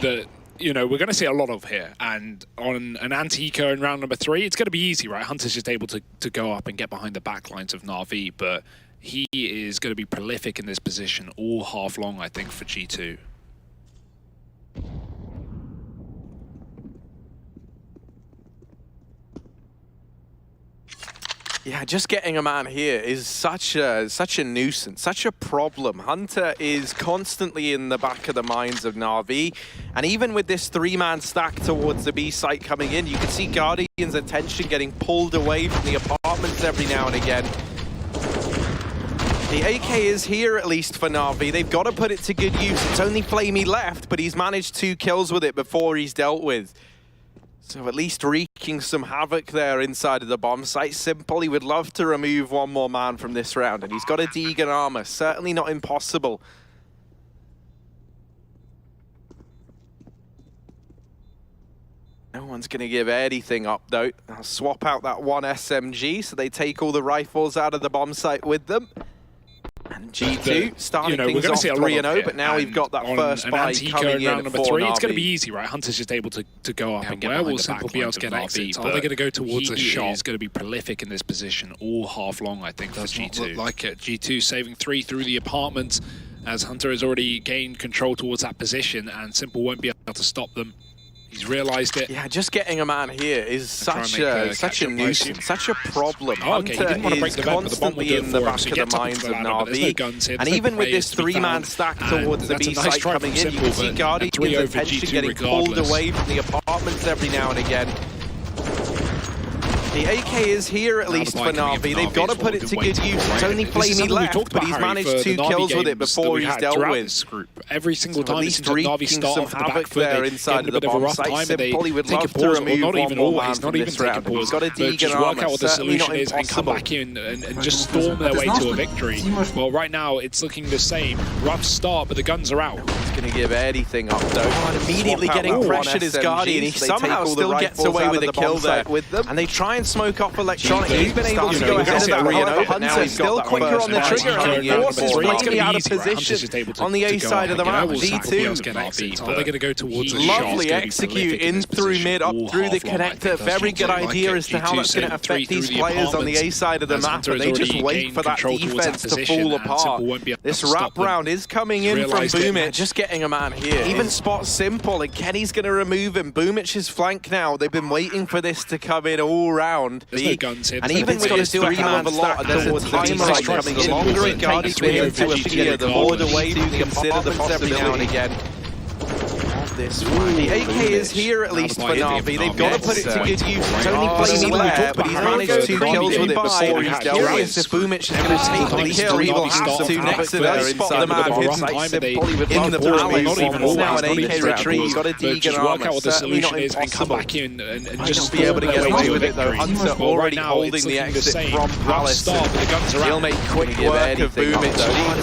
that, you know, we're going to see a lot of here. And on an anti-eco in round number 3, it's going to be easy, right? Hunter's just able to go up and get behind the back lines of Na'Vi, but he is going to be prolific in this position all half long, I think, for G2. Yeah, just getting a man here is such a nuisance, such a problem. Hunter is constantly in the back of the minds of Na'Vi, and even with this 3-man stack towards the B site coming in, you can see Guardian's attention getting pulled away from the apartments every now and again. The AK is here, at least for Na'Vi. They've got to put it to good use. It's only Flamey left, but he's managed 2 kills with it before he's dealt with. So at least wreaking some havoc there inside of the bomb site. Simple, he would love to remove one more man from this round, and he's got a Deegan armor. Certainly not impossible. No one's going to give anything up, though. I'll swap out that one SMG, so they take all the rifles out of the bomb site with them. And G2 starting things off 3-0, but now we've got that first buy coming in round number 3. It's going to be easy, right? Hunter's just able to go up and get behind the back line of Na'Vi. Are they going to go towards a shot? He's going to be prolific in this position all half long, I think, for G2. Look like it. G2 saving 3 through the apartment, as Hunter has already gained control towards that position, and Simple won't be able to stop them. He's realised it. Yeah, just getting a man here is such a nuisance, such a problem. Okay, Hunter is constantly in the back of the minds of Na'Vi, and even with this 3-man stack towards the B site coming in, you can see Guardian's attention getting pulled away from the apartments every now and again. The AK is here, at least for Na'Vi. They've got to put it to good use. It's only Flamey left, but he's managed 2 kills with it before he's dealt with. Every single time it seems like Na'Vi start off the back foot, there inside of the bomb site. Simple, he would love to remove one more man from this round. He's got a Deegan armor, work out what the solution is and come back in and just storm their way to a victory. Well, right now, it's looking the same. Rough start, but the guns are out. He's going to give anything up, though. And immediately getting pressured is Guardian. He somehow still gets away with a kill there. And they try and smoke off Electronic. He's been able to go ahead of that Reno, but now he's still quicker on the trigger, and he forces Flamey out of position on the A side of the map. G2. Are they going to go towards lovely execute in through mid, up through the connector. Very good idea as to how that's going to affect these players on the A side of the map, and they just wait for that defense to fall apart. This wrap round is coming in from Boomich, just getting a man here. Even spots Simple, and Kenny's going to remove him. Boomich's flank now. They've been waiting for this to come in all round. There's no guns here. And even with this 3-man stack, there's a timer coming in. The longer it takes for him to appear, the more the way to consider the every now and again. This one. The AK is here, at least for Na'Vi. They've got to put it to good use. It's only Flamey left, but he's managed 2 kills with it before he's dealt with. If Boomich is going to take the kill, he will have to next to there inside the man hidden Simple in the palace. It's now an AK retreat. He's got a Deegan armor. Certainly not impossible. And just be able to get away with it, though. Hunter already holding the exit from Palace. He'll make quick work of Boomich.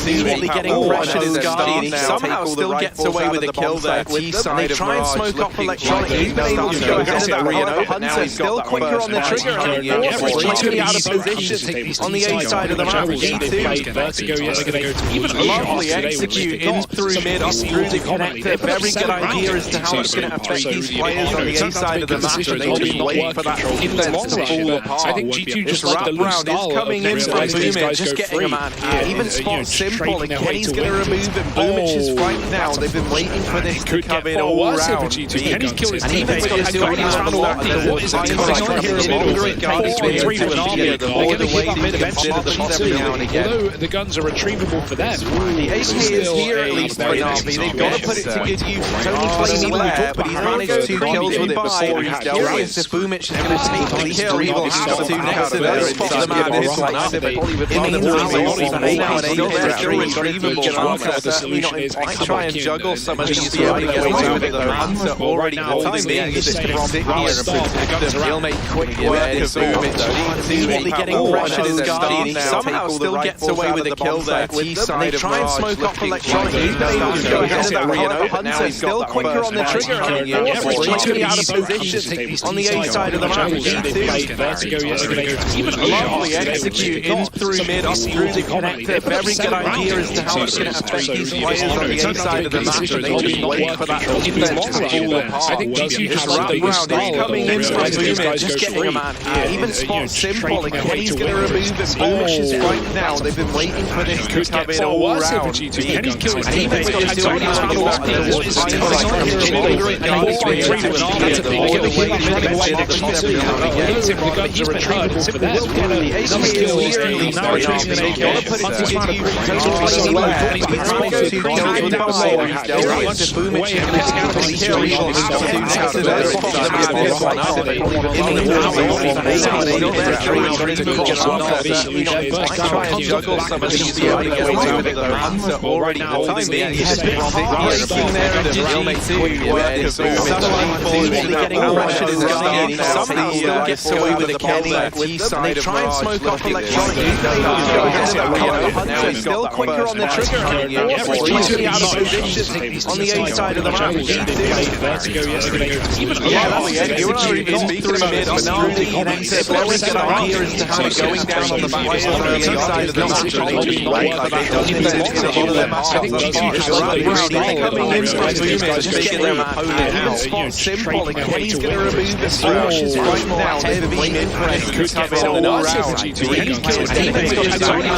Immediately getting pressured as Guardian. He somehow still gets away with a kill there. And they try and smoke off Electronic. He's been able to go ahead of that Reno. Hunter still quicker on the trigger. G2 out of position on the A side of the map. G2 lovely execute in through mid, up through the connector. Very good idea as to how it's going to affect these players on the A side of the map. And they just wait for that defense to fall apart. I think G2 this wrap round is coming in from Boomich, just getting a man here. Even spots Simple, and Kenny's going to remove him. Boomich's flank now. They've been waiting for this to come in all round. Kenny's killed his and even with this 3-man stack, what is that longer it goes to appear, the more the way to consider the bots every now and again. Although the guns are retrievable for them. The AK is here, at least for Na'Vi. They've got to put it to good use. It's only Flamey left, but he's managed 2 kills with it before he's dealt with. If Boomich is going to take the kill, he will have to next to there. Spot the man hidden. It means he's an AK still there, still retrievable. Certainly not impossible. Try and juggle some of these to be able to get away with it, though. Hunter already holding the exit from here. He'll make quick work of Boomich. Immediately getting pressured as Guardian. He somehow still gets away with a kill there. And they try and smoke off Electronic. He's been able to go ahead of that Reno. Hunter still quicker on the trigger. G2 out of position on the A side of the map. G2 lovely execute in through mid, up through the connector. Very good idea as to how it's going to affect these players on the A side of the map. And they just wait for that control defense is all apart. I think G2 just Round the biggest round, style coming in from Boomich, just getting a man here. Even Spot symbolic, Kenny's going to remove him. Boomich is right now. They've been waiting for this to come in all round. Kenny's killing And even Spot's doing a lot of juggle some of these already holding the gets away with the Kenny. They try and smoke off electronic. Still quicker on the trigger. On the A side of the map. Going down on the back side of the map. Symbolic, Kenny's going to remove the smashes right now. They've been impressed. Could have it all around. Kenny's killed David's got his own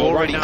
already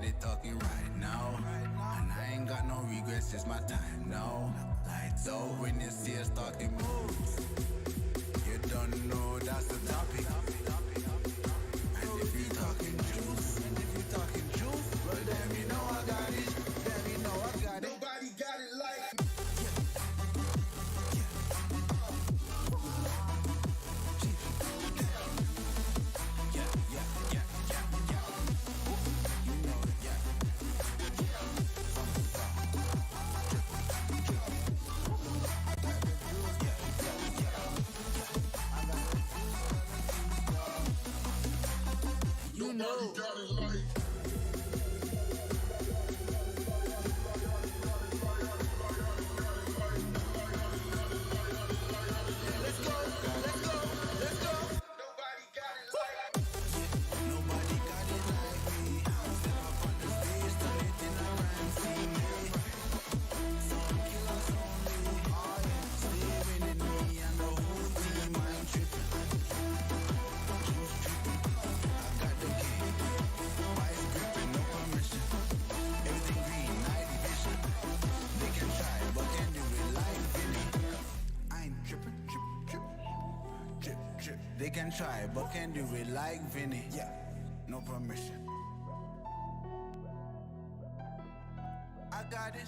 Everybody talking right now, and I ain't got no regrets, it's my time now. Lights out when you see us starting moves. You don't know that's the topic. And if you talking juice, well then you know I got it. Then you know I got it. Nobody got it like me. You know you got it like. Let's go. Nobody got it like. Nobody got it like me. Step up on the stage, turn it in a rhyme, see me. Some killers only. Stay winning me and the whole team, I'm tripping. They can try, but can do it like Vinny. Yeah, no permission. I got it.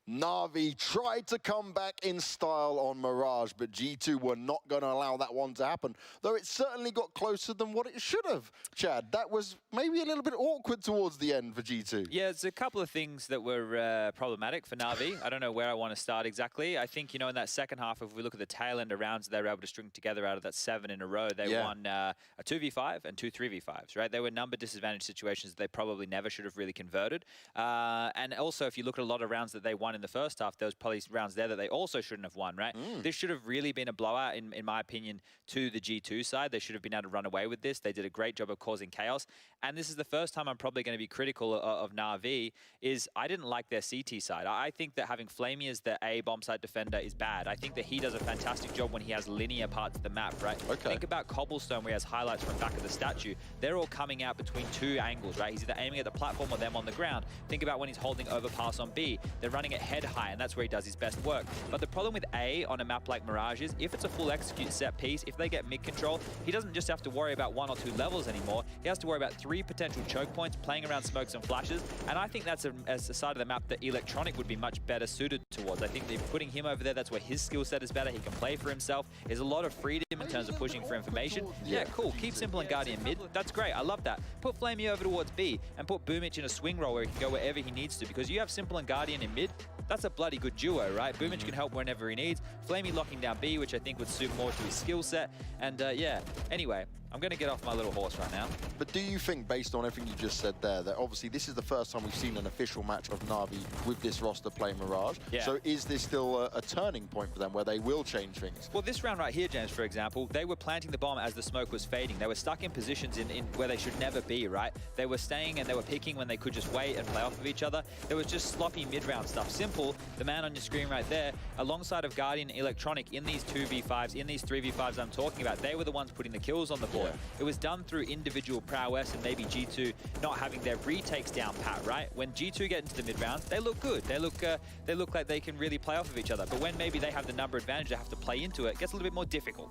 Na'Vi tried to come back in style on Mirage, but G2 were not going to allow that one to happen, though it certainly got closer than what it should have. Chad, that was maybe a little bit awkward towards the end for G2. Yeah, there's a couple of things that were problematic for Na'Vi. I don't know where I want to start exactly. I think, you know, in that second half, if we look at the tail end of rounds they were able to string together out of that 7 in a row, they won a 2v5 and 2 3v5s, right? They were number disadvantage situations that they probably never should have really converted. And also, if you look at a lot of rounds that they won in the first half, there was probably rounds there that they also shouldn't have won, right? This should have really been a blowout, in my opinion, to the G2 side. They should have been able to run away with this. They did a great job of causing chaos. And this is the first time I'm probably going to be critical of Na'Vi, is I didn't like their CT side. I think that having Flamey as the A bomb site defender is bad. I think that he does a fantastic job when he has linear parts of the map, right? Think about Cobblestone, where he has highlights from back of the statue. They're all coming out between two angles, right? He's either aiming at the platform or them on the ground. Think about when he's holding Overpass on B. They're running it head high, and that's where he does his best work. But the problem with A on a map like Mirage is, if it's a full execute set piece, if they get mid control, he doesn't just have to worry about 1 or 2 levels anymore. He has to worry about 3 potential choke points, playing around smokes and flashes. And I think that's a side of the map that Electronic would be much better suited towards. I think they're putting him over there. That's where his skill set is better. He can play for himself. There's a lot of freedom in terms of pushing for information. Yeah, cool. Keep Simple and Guardian mid. That's great. I love that. Put Flamey over towards B and put Boomich in a swing role where he can go wherever he needs to, because you have Simple and Guardian in mid. That's a bloody good duo, right? Boomich can help whenever he needs. Flamey locking down B, which I think would suit more to his skill set. And yeah, anyway, I'm going to get off my little horse right now. But do you think, based on everything you just said there, that obviously this is the first time we've seen an official match of Na'Vi with this roster playing Mirage? Yeah. So is this still a turning point for them where they will change things? Well, this round right here, James, for example, they were planting the bomb as the smoke was fading. They were stuck in positions in where they should never be, right? They were staying and they were picking when they could just wait and play off of each other. There was just sloppy mid-round stuff. Simple, the man on your screen right there, alongside of Guardian and Electronic in these 2v5s, in these 3v5s I'm talking about, they were the ones putting the kills on the board. Yeah. It was done through individual prowess and maybe G2 not having their retakes down pat, right? When G2 get into the mid-rounds, they look good. They look like they can really play off of each other. But when maybe they have the number advantage, they have to play into it, it gets a little bit more difficult.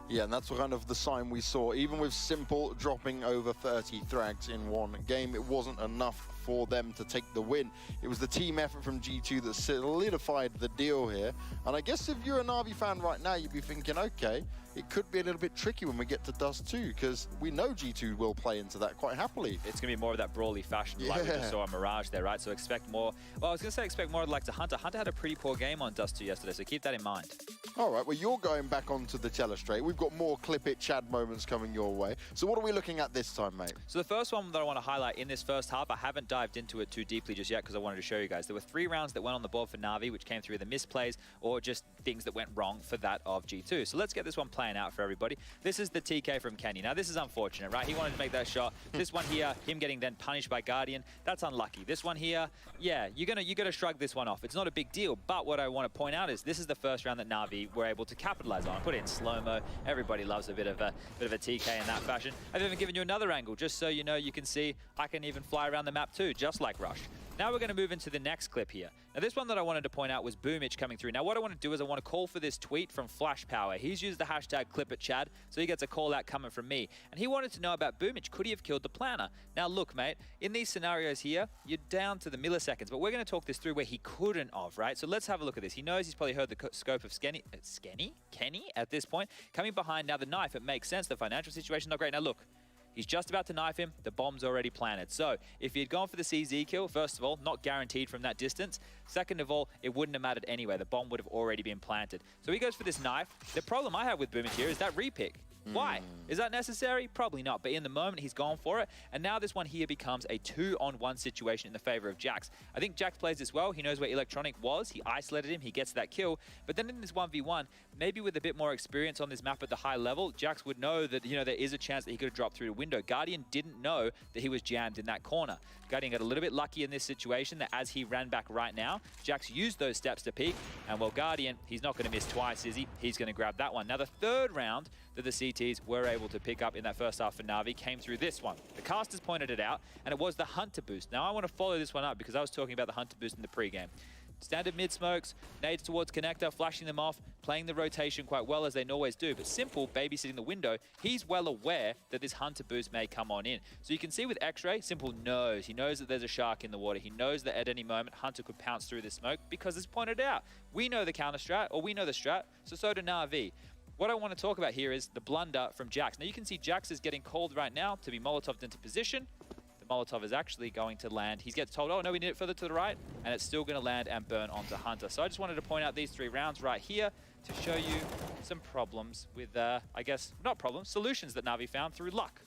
Yeah, and that's kind of the sign we saw. Even with Simple dropping over 30 thrags in one game, it wasn't enough for them to take the win. It was the team effort from G2 that solidified the deal here. And I guess if you're a Na'Vi fan right now, you'd be thinking, okay, it could be a little bit tricky when we get to Dust 2, because we know G2 will play into that quite happily. It's going to be more of that brawly fashion like we just saw on Mirage there, right? So expect more. Well, I was going to say expect more like to Hunter. Hunter had a pretty poor game on Dust 2 yesterday, so keep that in mind. All right, well, you're going back onto the telestrate. We've got more Clip It Chad moments coming your way. So what are we looking at this time, mate? So the first one that I want to highlight in this first half, I haven't dived into it too deeply just yet because I wanted to show you guys. There were 3 rounds that went on the board for Na'Vi, which came through the misplays or just things that went wrong for that of G2. So let's get this one playing playing out for everybody. This is the TK from Kenny. Now, this is unfortunate, right? He wanted to make that shot. This one here, him getting then punished by Guardian, that's unlucky. This one here, yeah, you're gonna shrug this one off. It's not a big deal, but what I want to point out is this is the first round that Na'Vi were able to capitalize on. Put it in slow-mo. Everybody loves a bit of a TK in that fashion. I've even given you another angle, just so you know, you can see I can even fly around the map too, just like Rush. Now we're going to move into the next clip here. Now this one that I wanted to point out was Boomich coming through. Now what I want to do is I want to call for this tweet from Flash Power. He's used the hashtag #ClipItChad, so he gets a call out coming from me. And he wanted to know about Boomich. Could he have killed the planner? Now look, mate, in these scenarios here, you're down to the milliseconds, but we're going to talk this through where he couldn't have, right? So let's have a look at this. He knows he's probably heard the scope of Kenny at this point. Coming behind, now the knife, it makes sense. The financial situation not great. Now look. He's just about to knife him. The bomb's already planted. So if he had gone for the CZ kill, first of all, not guaranteed from that distance. Second of all, it wouldn't have mattered anyway. The bomb would have already been planted. So he goes for this knife. The problem I have with Boomich here is that repick. Why? Is that necessary? Probably not. But in the moment, he's gone for it. And now this one here becomes a 2-on-1 situation in the favor of Jax. I think Jax plays this well. He knows where Electronic was. He isolated him. He gets that kill. But then in this 1v1, maybe with a bit more experience on this map at the high level, Jax would know that, you know, there is a chance that he could have dropped through the window. Guardian didn't know that he was jammed in that corner. Guardian got a little bit lucky in this situation that as he ran back right now, Jax used those steps to peek. And well, Guardian, he's not going to miss twice, is he? He's going to grab that one. Now, the third round that the CTs were able to pick up in that first half for Na'Vi came through this one. The casters pointed it out, and it was the Hunter boost. Now, I want to follow this one up because I was talking about the Hunter boost in the pregame. Standard mid-smokes, nades towards connector, flashing them off, playing the rotation quite well as they always do. But Simple, babysitting the window, he's well aware that this Hunter boost may come on in. So you can see with X-Ray, Simple knows. He knows that there's a shark in the water. He knows that at any moment, Hunter could pounce through this smoke because it's pointed out. We know the counter strat, or we know the strat, so do Na'Vi. What I want to talk about here is the blunder from Jax. Now you can see Jax is getting called right now to be Molotoved into position. The Molotov is actually going to land. He gets told, oh no, we need it further to the right, and it's still going to land and burn onto Hunter. So I just wanted to point out these 3 rounds right here to show you some problems with, I guess, not problems, solutions that Na'Vi found through luck.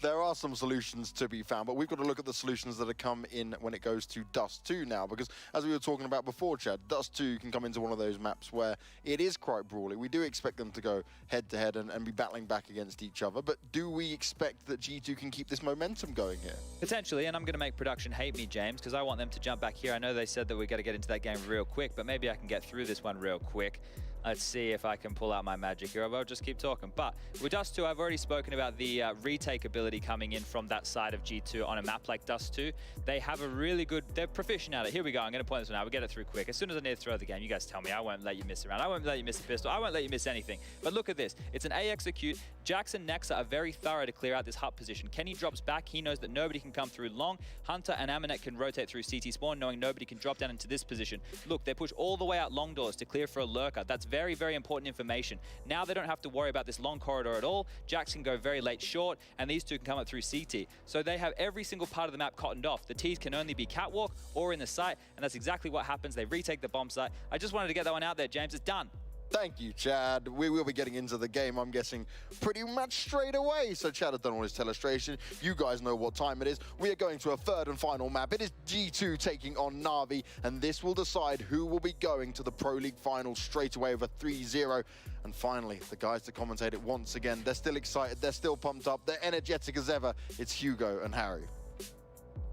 There are some solutions to be found, but we've got to look at the solutions that have come in when it goes to Dust 2 now, because as we were talking about before, Chad, Dust 2 can come into one of those maps where it is quite brawly. We do expect them to go head-to-head and be battling back against each other, but do we expect that G2 can keep this momentum going here? Potentially, and I'm going to make production hate me, James, because I want them to jump back here. I know they said that we got to get into that game real quick, but maybe I can get through this one real quick. Let's see if I can pull out my magic here. I'll just keep talking. But with Dust 2, I've already spoken about the retake ability coming in from that side of G2 on a map like Dust 2. They have a really good, they're proficient at it. Here we go. I'm going to point this one out. We'll get it through quick. As soon as I need to throw the game, you guys tell me. I won't let you miss around. I won't let you miss a pistol. I won't let you miss anything. But look at this. It's an A execute. Jax and Nexa are very thorough to clear out this hut position. Kenny drops back. He knows that nobody can come through long. Hunter and Amanet can rotate through CT spawn, knowing nobody can drop down into this position. Look, they push all the way out long doors to clear for a lurker. That's very, very important information. Now they don't have to worry about this long corridor at all. Jax can go very late short, and these two can come up through CT. So they have every single part of the map cottoned off. The T's can only be catwalk or in the site, and that's exactly what happens. They retake the bomb site. I just wanted to get that one out there, James. It's done. Thank you, Chad. We will be getting into the game, I'm guessing, pretty much straight away. So Chad has done all his telestration. You guys know what time it is. We are going to a third and final map. It is G2 taking on Na'Vi, and this will decide who will be going to the Pro League final straight away over 3-0. And finally, the guys to commentate it once again. They're still excited. They're still pumped up. They're energetic as ever. It's Hugo and Harry.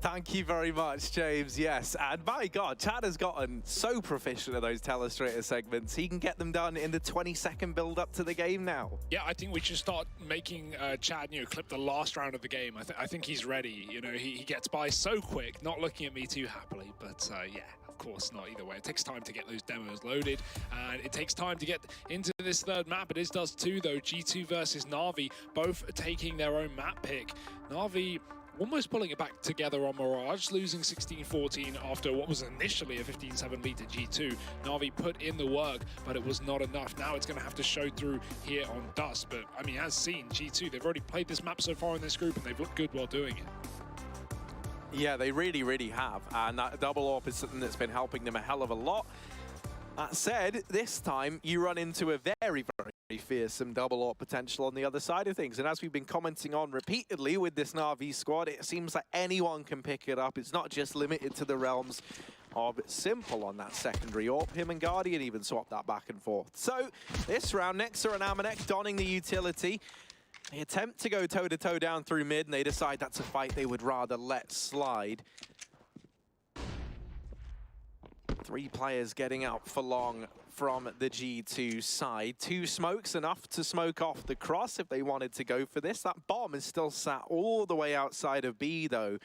Thank you very much, James. Yes, and my God, Chad has gotten so proficient at those telestrator segments. He can get them done in the 20-second build-up to the game now. Yeah, I think we should start making Chad, clip the last round of the game. I think he's ready. He gets by so quick, not looking at me too happily, but yeah, of course not either way. It takes time to get those demos loaded, and it takes time to get into this third map. It is Dust 2, though. G2 versus Na'Vi, both taking their own map pick. Na'Vi almost pulling it back together on Mirage, losing 16-14 after what was initially a 15-7 lead to G2. Na'Vi put in the work, but it was not enough. Now it's going to have to show through here on Dust. But, I mean, as seen, G2, they've already played this map so far in this group, and they've looked good while doing it. Yeah, they really, really have. And that double AWP is something that's been helping them a hell of a lot. That said, this time you run into a very, very fearsome double AWP potential on the other side of things. And as we've been commenting on repeatedly with this Na'Vi squad, it seems like anyone can pick it up. It's not just limited to the realms. of Simple on that secondary AWP. Him and Guardian even swapped that back and forth. So this round, Nexa and Amanek donning the utility. They attempt to go toe-to-toe down through mid, and they decide that's a fight they would rather let slide. 3 players getting out for long from the G2 side. 2 smokes, enough to smoke off the cross if they wanted to go for this. That bomb is still sat all the way outside of B, though,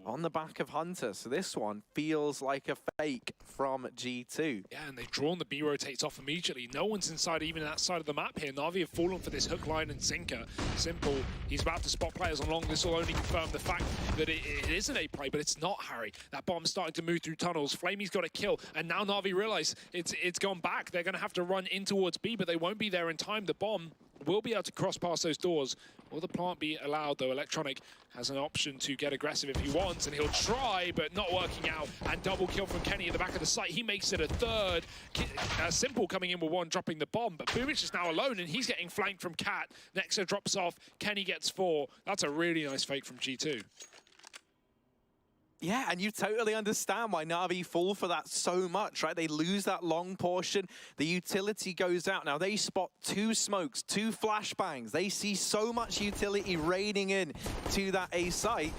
on the back of Hunter. So this one feels like a fake from G2. Yeah, and they've drawn the B rotates off immediately. No one's inside even that side of the map here. Na'Vi have fallen for this hook line and sinker. Simple, he's about to spot players on long. This will only confirm the fact that it is an A play, but it's not, Harry. That bomb's starting to move through tunnels. Flamey's got a kill, and now Na'Vi realize it's gone back. They're going to have to run in towards B, but they won't be there in time. The bomb will be able to cross past those doors. Will the plant be allowed, though? Electronic has an option to get aggressive if he wants, and he'll try, but not working out. And double kill from Kenny at the back of the site. He makes it a third. Simple coming in with 1, dropping the bomb, but Boomich is now alone, and he's getting flanked from Cat. Nexa drops off. Kenny gets 4. That's a really nice fake from G2. Yeah, and you totally understand why Na'Vi fall for that so much, right? They lose that long portion. The utility goes out. Now, they spot 2 smokes, 2 flashbangs. They see so much utility raining in to that A site.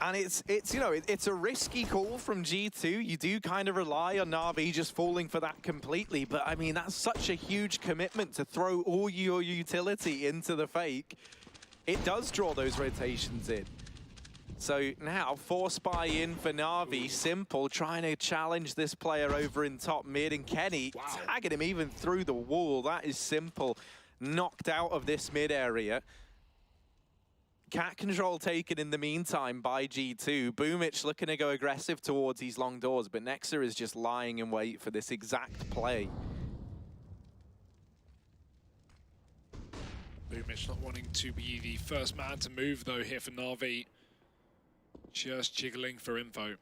And it's you know, it's a risky call from G2. You do kind of rely on Na'Vi just falling for that completely. But, I mean, that's such a huge commitment to throw all your utility into the fake. It does draw those rotations in. So now, force buy in for Na'Vi. Simple trying to challenge this player over in top mid, and Kenny tagging him even through the wall. That is Simple knocked out of this mid area. Cat control taken in the meantime by G2. Boomich looking to go aggressive towards these long doors, but Nexa is just lying in wait for this exact play. Boomich not wanting to be the first man to move, though, here for Na'Vi. Just jiggling for info.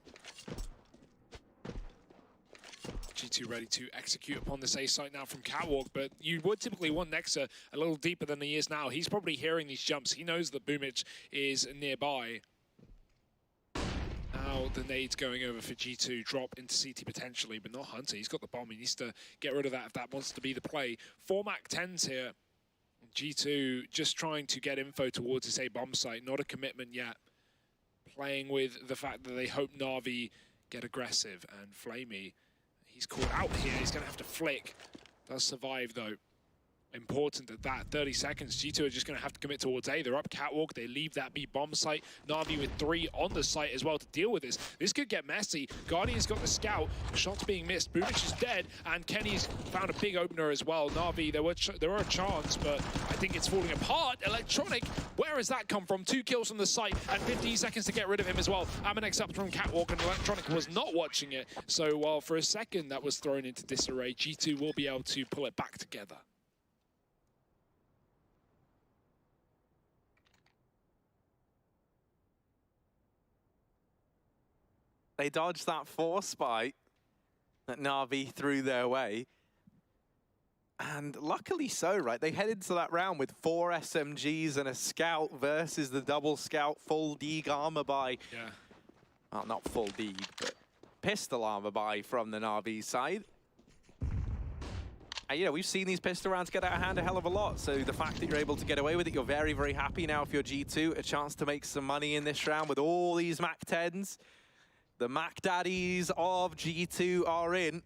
G2 ready to execute upon this A site now from Catwalk, but you would typically want Nexa a little deeper than he is now. He's probably hearing these jumps. He knows that Boomich is nearby. Now the nade's going over for G2, drop into CT potentially, but not Hunter. He's got the bomb. He needs to get rid of that if that wants to be the play. 4 Mac 10s here. G2 just trying to get info towards this A bomb site. Not a commitment yet. Playing with the fact that they hope Na'Vi get aggressive, and Flamey, he's caught out here. He's going to have to flick. Does survive, though. Important at that. 30 seconds. G2 are just going to have to commit towards A. They're up Catwalk. They leave that B bomb site. Na'Vi with 3 on the site as well to deal with this. This could get messy. Guardian's got the scout. Shots being missed. Boomich is dead, and Kenny's found a big opener as well. Na'Vi, there were a chance, but I think it's falling apart. Electronic, where has that come from? 2 kills from the site and 15 seconds to get rid of him as well. Amanex up from Catwalk, and Electronic was not watching it. So while for a second that was thrown into disarray, G2 will be able to pull it back together. They dodged that force bite that Na'Vi threw their way. And luckily so, right? They headed to that round with 4 SMGs and a scout versus the double scout full Deeg armor buy. Yeah. Well, not full Deeg, but pistol armor buy from the Na'Vi side. And, you know, we've seen these pistol rounds get out of hand a hell of a lot. So the fact that you're able to get away with it, you're very, very happy now if you're G2. A chance to make some money in this round with all these Mac 10s. The Mac Daddies of G2 are in.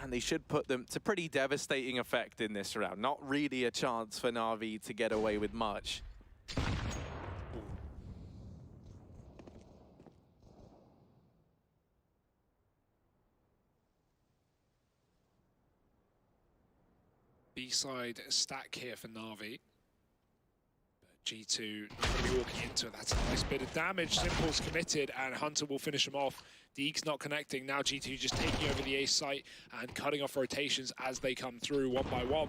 And they should put them to pretty devastating effect in this round. Not really a chance for Na'Vi to get away with much. B-side stack here for Na'Vi. G2 not going to be walking into it. That's a nice bit of damage. Simple's committed, and Hunter will finish him off. Deeg's not connecting. Now G2 just taking over the A site and cutting off rotations as they come through one by one.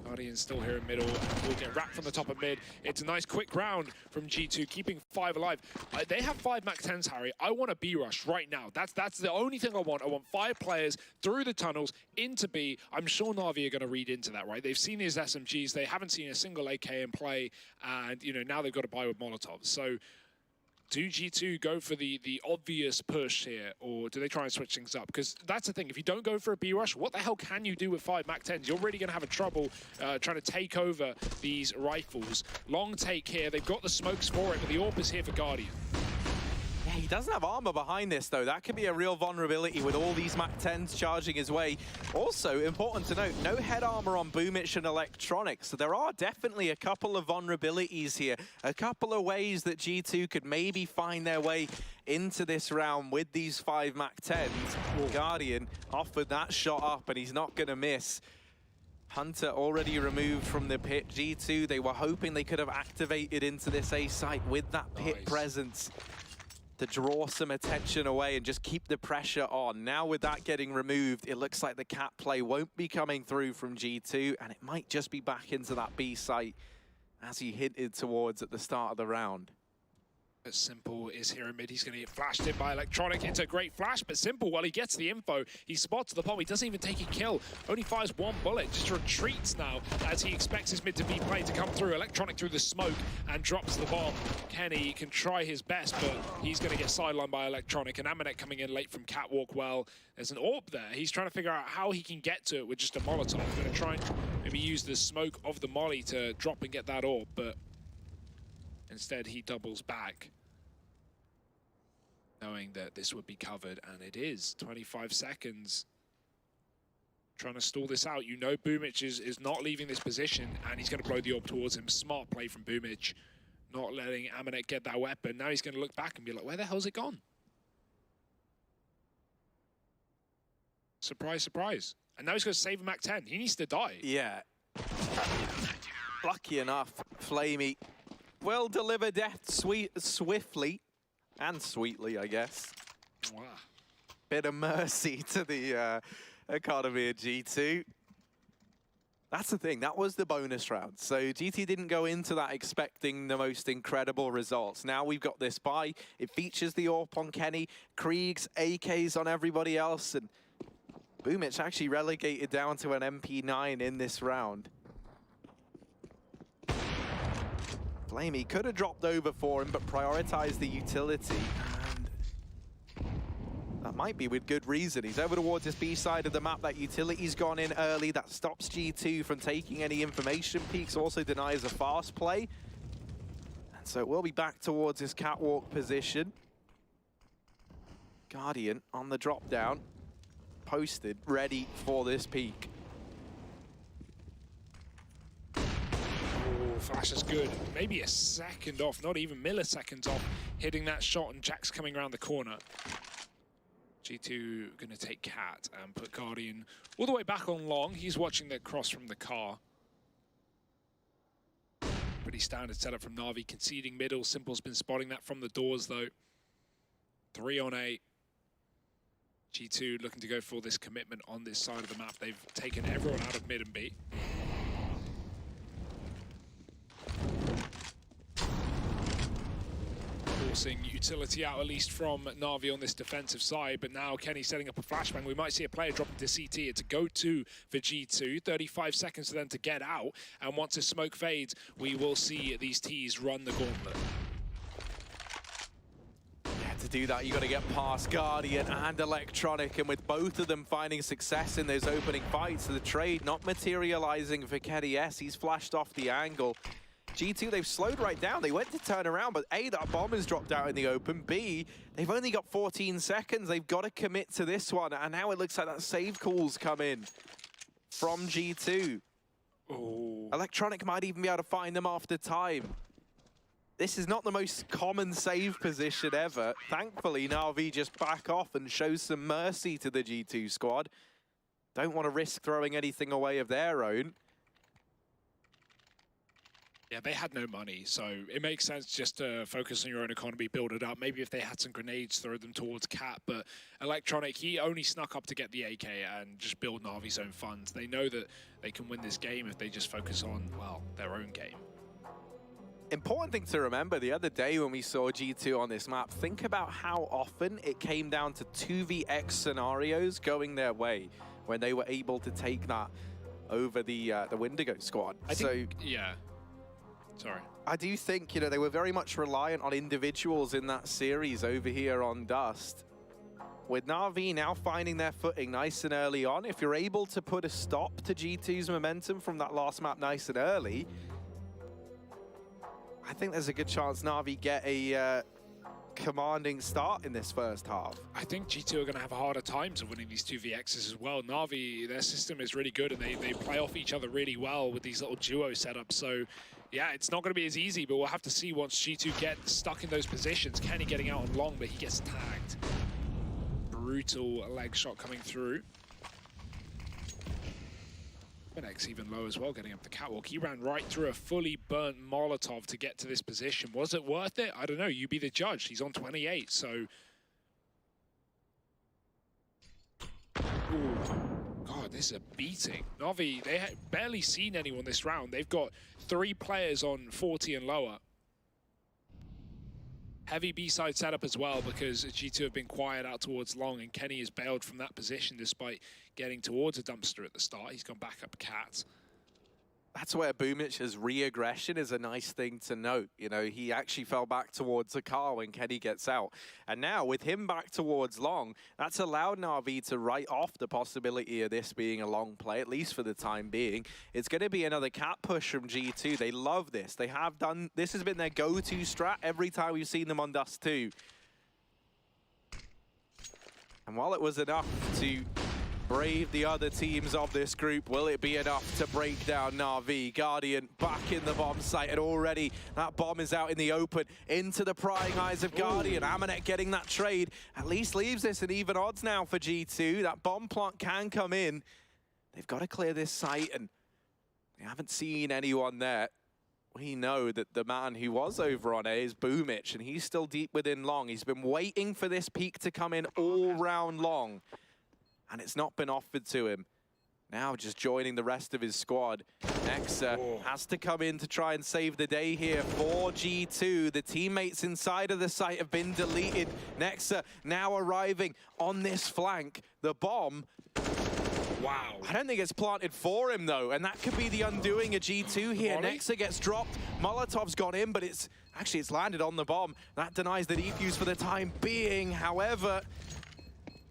Guardian's still here in middle, and will get wrapped from the top of mid. It's a nice quick round from G2, keeping 5 alive. They have 5 Mac 10s, Harry. I want a B rush right now. That's the only thing I want. I want 5 players through the tunnels into B. I'm sure Na'Vi are going to read into that, right? They've seen his SMGs. They haven't seen a single AK in play, and you know now they've got to buy with Molotovs. So do G2 go for the obvious push here, or do they try and switch things up? Because that's the thing, if you don't go for a B rush, what the hell can you do with 5 MAC-10s? You're really going to have a trouble trying to take over these rifles. Long take here, they've got the smokes for it, but the AWP is here for Guardian. Yeah, he doesn't have armor behind this, though. That could be a real vulnerability with all these MAC-10s charging his way. Also, important to note, no head armor on Boomich and Electronic, so there are definitely a couple of vulnerabilities here. A couple of ways that G2 could maybe find their way into this round with these 5 MAC-10s. Guardian offered that shot up, and he's not going to miss. Hunter already removed from the pit. G2, they were hoping they could have activated into this A site with that pit presence to draw some attention away and just keep the pressure on. Now with that getting removed, it looks like the cat play won't be coming through from G2, and it might just be back into that B site as he hinted towards at the start of the round. But Simple is here in mid. He's going to get flashed in by Electronic. It's a great flash, but Simple, while he gets the info, he spots the bomb. He doesn't even take a kill. Only fires 1 bullet. Just retreats now as he expects his mid to be played to come through. Electronic through the smoke and drops the bomb. Kenny can try his best, but he's going to get sidelined by Electronic. And Amanek coming in late from Catwalk. Well, there's an AWP there. He's trying to figure out how he can get to it with just a Molotov. He's going to try and maybe use the smoke of the molly to drop and get that AWP, but instead he doubles back, knowing that this would be covered, and it is. 25 seconds. Trying to stall this out. You know Boomich is not leaving this position, and he's going to blow the AWP towards him. Smart play from Boomich, not letting Amanek get that weapon. Now he's going to look back and be like, where the hell's it gone? Surprise, surprise. And now he's going to save a MAC-10. He needs to die. Yeah. Lucky enough, Flamey will deliver death swiftly. And sweetly, I guess. Wow. Bit of mercy to the economy of G2. That's the thing, that was the bonus round. So GT didn't go into that expecting the most incredible results. Now we've got this buy. It features the AWP on Kenny, Krieg's, AKs on everybody else, and Boomich actually relegated down to an MP9 in this round. Flamey could have dropped over for him, but prioritized the utility, and that might be with good reason. He's over towards this B side of the map. That utility's gone in early. That stops G2 from taking any information peaks, also denies a fast play. And so it will be back towards his catwalk position. Guardian on the drop down, posted, ready for this peak. Flash is good. Maybe a second off, not even milliseconds off, hitting that shot, and Jack's coming around the corner. G2 going to take Cat and put Guardian all the way back on long. He's watching the cross from the car. Pretty standard setup from Na'Vi, conceding middle. Simple's been spotting that from the doors, though. 3 on 8. G2 looking to go for this commitment on this side of the map. They've taken everyone out of mid and B. Forcing utility out, at least from Na'Vi on this defensive side, but now Kenny setting up a flashbang. We might see a player drop into CT. It's a go-to for G2. 35 seconds for them to get out, and once the smoke fades, we will see these Ts run the gauntlet. Yeah, to do that, you got to get past Guardian and Electronic, and with both of them finding success in those opening fights, the trade not materializing for Kenny S. He's flashed off the angle. G2, they've slowed right down. They went to turn around, but A, that bomb has dropped out in the open. B, they've only got 14 seconds. They've got to commit to this one. And now it looks like that save call's come in from G2. Oh. Electronic might even be able to find them after time. This is not the most common save position ever. Thankfully, Na'Vi just back off and shows some mercy to the G2 squad. Don't want to risk throwing anything away of their own. Yeah, they had no money, so it makes sense just to focus on your own economy, build it up. Maybe if they had some grenades, throw them towards Cat, but Electronic, he only snuck up to get the AK and just build Na'Vi's own funds. They know that they can win this game if they just focus on, well, their own game. Important thing to remember, the other day when we saw G2 on this map, think about how often it came down to 2vx scenarios going their way when they were able to take that over the Wendigo squad. I think, yeah. Sorry. I do think, you know, they were very much reliant on individuals in that series over here on Dust. With Na'Vi now finding their footing nice and early on, if you're able to put a stop to G2's momentum from that last map nice and early, I think there's a good chance Na'Vi get a commanding start in this first half. I think G2 are going to have harder times of winning these 2vx's as well. Na'Vi, their system is really good and they play off each other really well with these little duo setups. So yeah, it's not going to be as easy, but we'll have to see once G2 get stuck in those positions. Kenny getting out on long, but he gets tagged. Brutal leg shot coming through. X even low as well, getting up the catwalk. He ran right through a fully burnt Molotov to get to this position. Was it worth it? I don't know. You be the judge. He's on 28, so... Ooh. God, this is a beating. Na'Vi, they had barely seen anyone this round. They've got 3 players on 40 and lower. Heavy B-side setup as well, because G2 have been quiet out towards long, and Kenny has bailed from that position despite getting towards a dumpster at the start. He's gone back up cat. That's where Boomic's re-aggression is a nice thing to note. You know, he actually fell back towards the car when Kenny gets out. And now, with him back towards long, that's allowed Na'Vi to write off the possibility of this being a long play, at least for the time being. It's going to be another cat push from G2. They love this. They have done... This has been their go-to strat every time we've seen them on Dust 2. And while it was enough to brave the other teams of this group, will it be enough to break down Na'Vi? Guardian back in the bomb site, and already that bomb is out in the open into the prying eyes of Guardian. Amanek getting that trade at least leaves this at even odds now for G2. That bomb plant can come in. They've got to clear this site, and they haven't seen anyone there. We know that the man who was over on A is Boomic, and he's still deep within long. He's been waiting for this peak to come in all round long, and it's not been offered to him. Now just joining the rest of his squad. Nexa has to come in to try and save the day here for G2. The teammates inside of the site have been deleted. Nexa now arriving on this flank. The bomb. Wow. I don't think it's planted for him, though, and that could be the undoing of G2 here. Nexa gets dropped. Molotov's gone in, but it's landed on the bomb. That denies the defuse for the time being. However,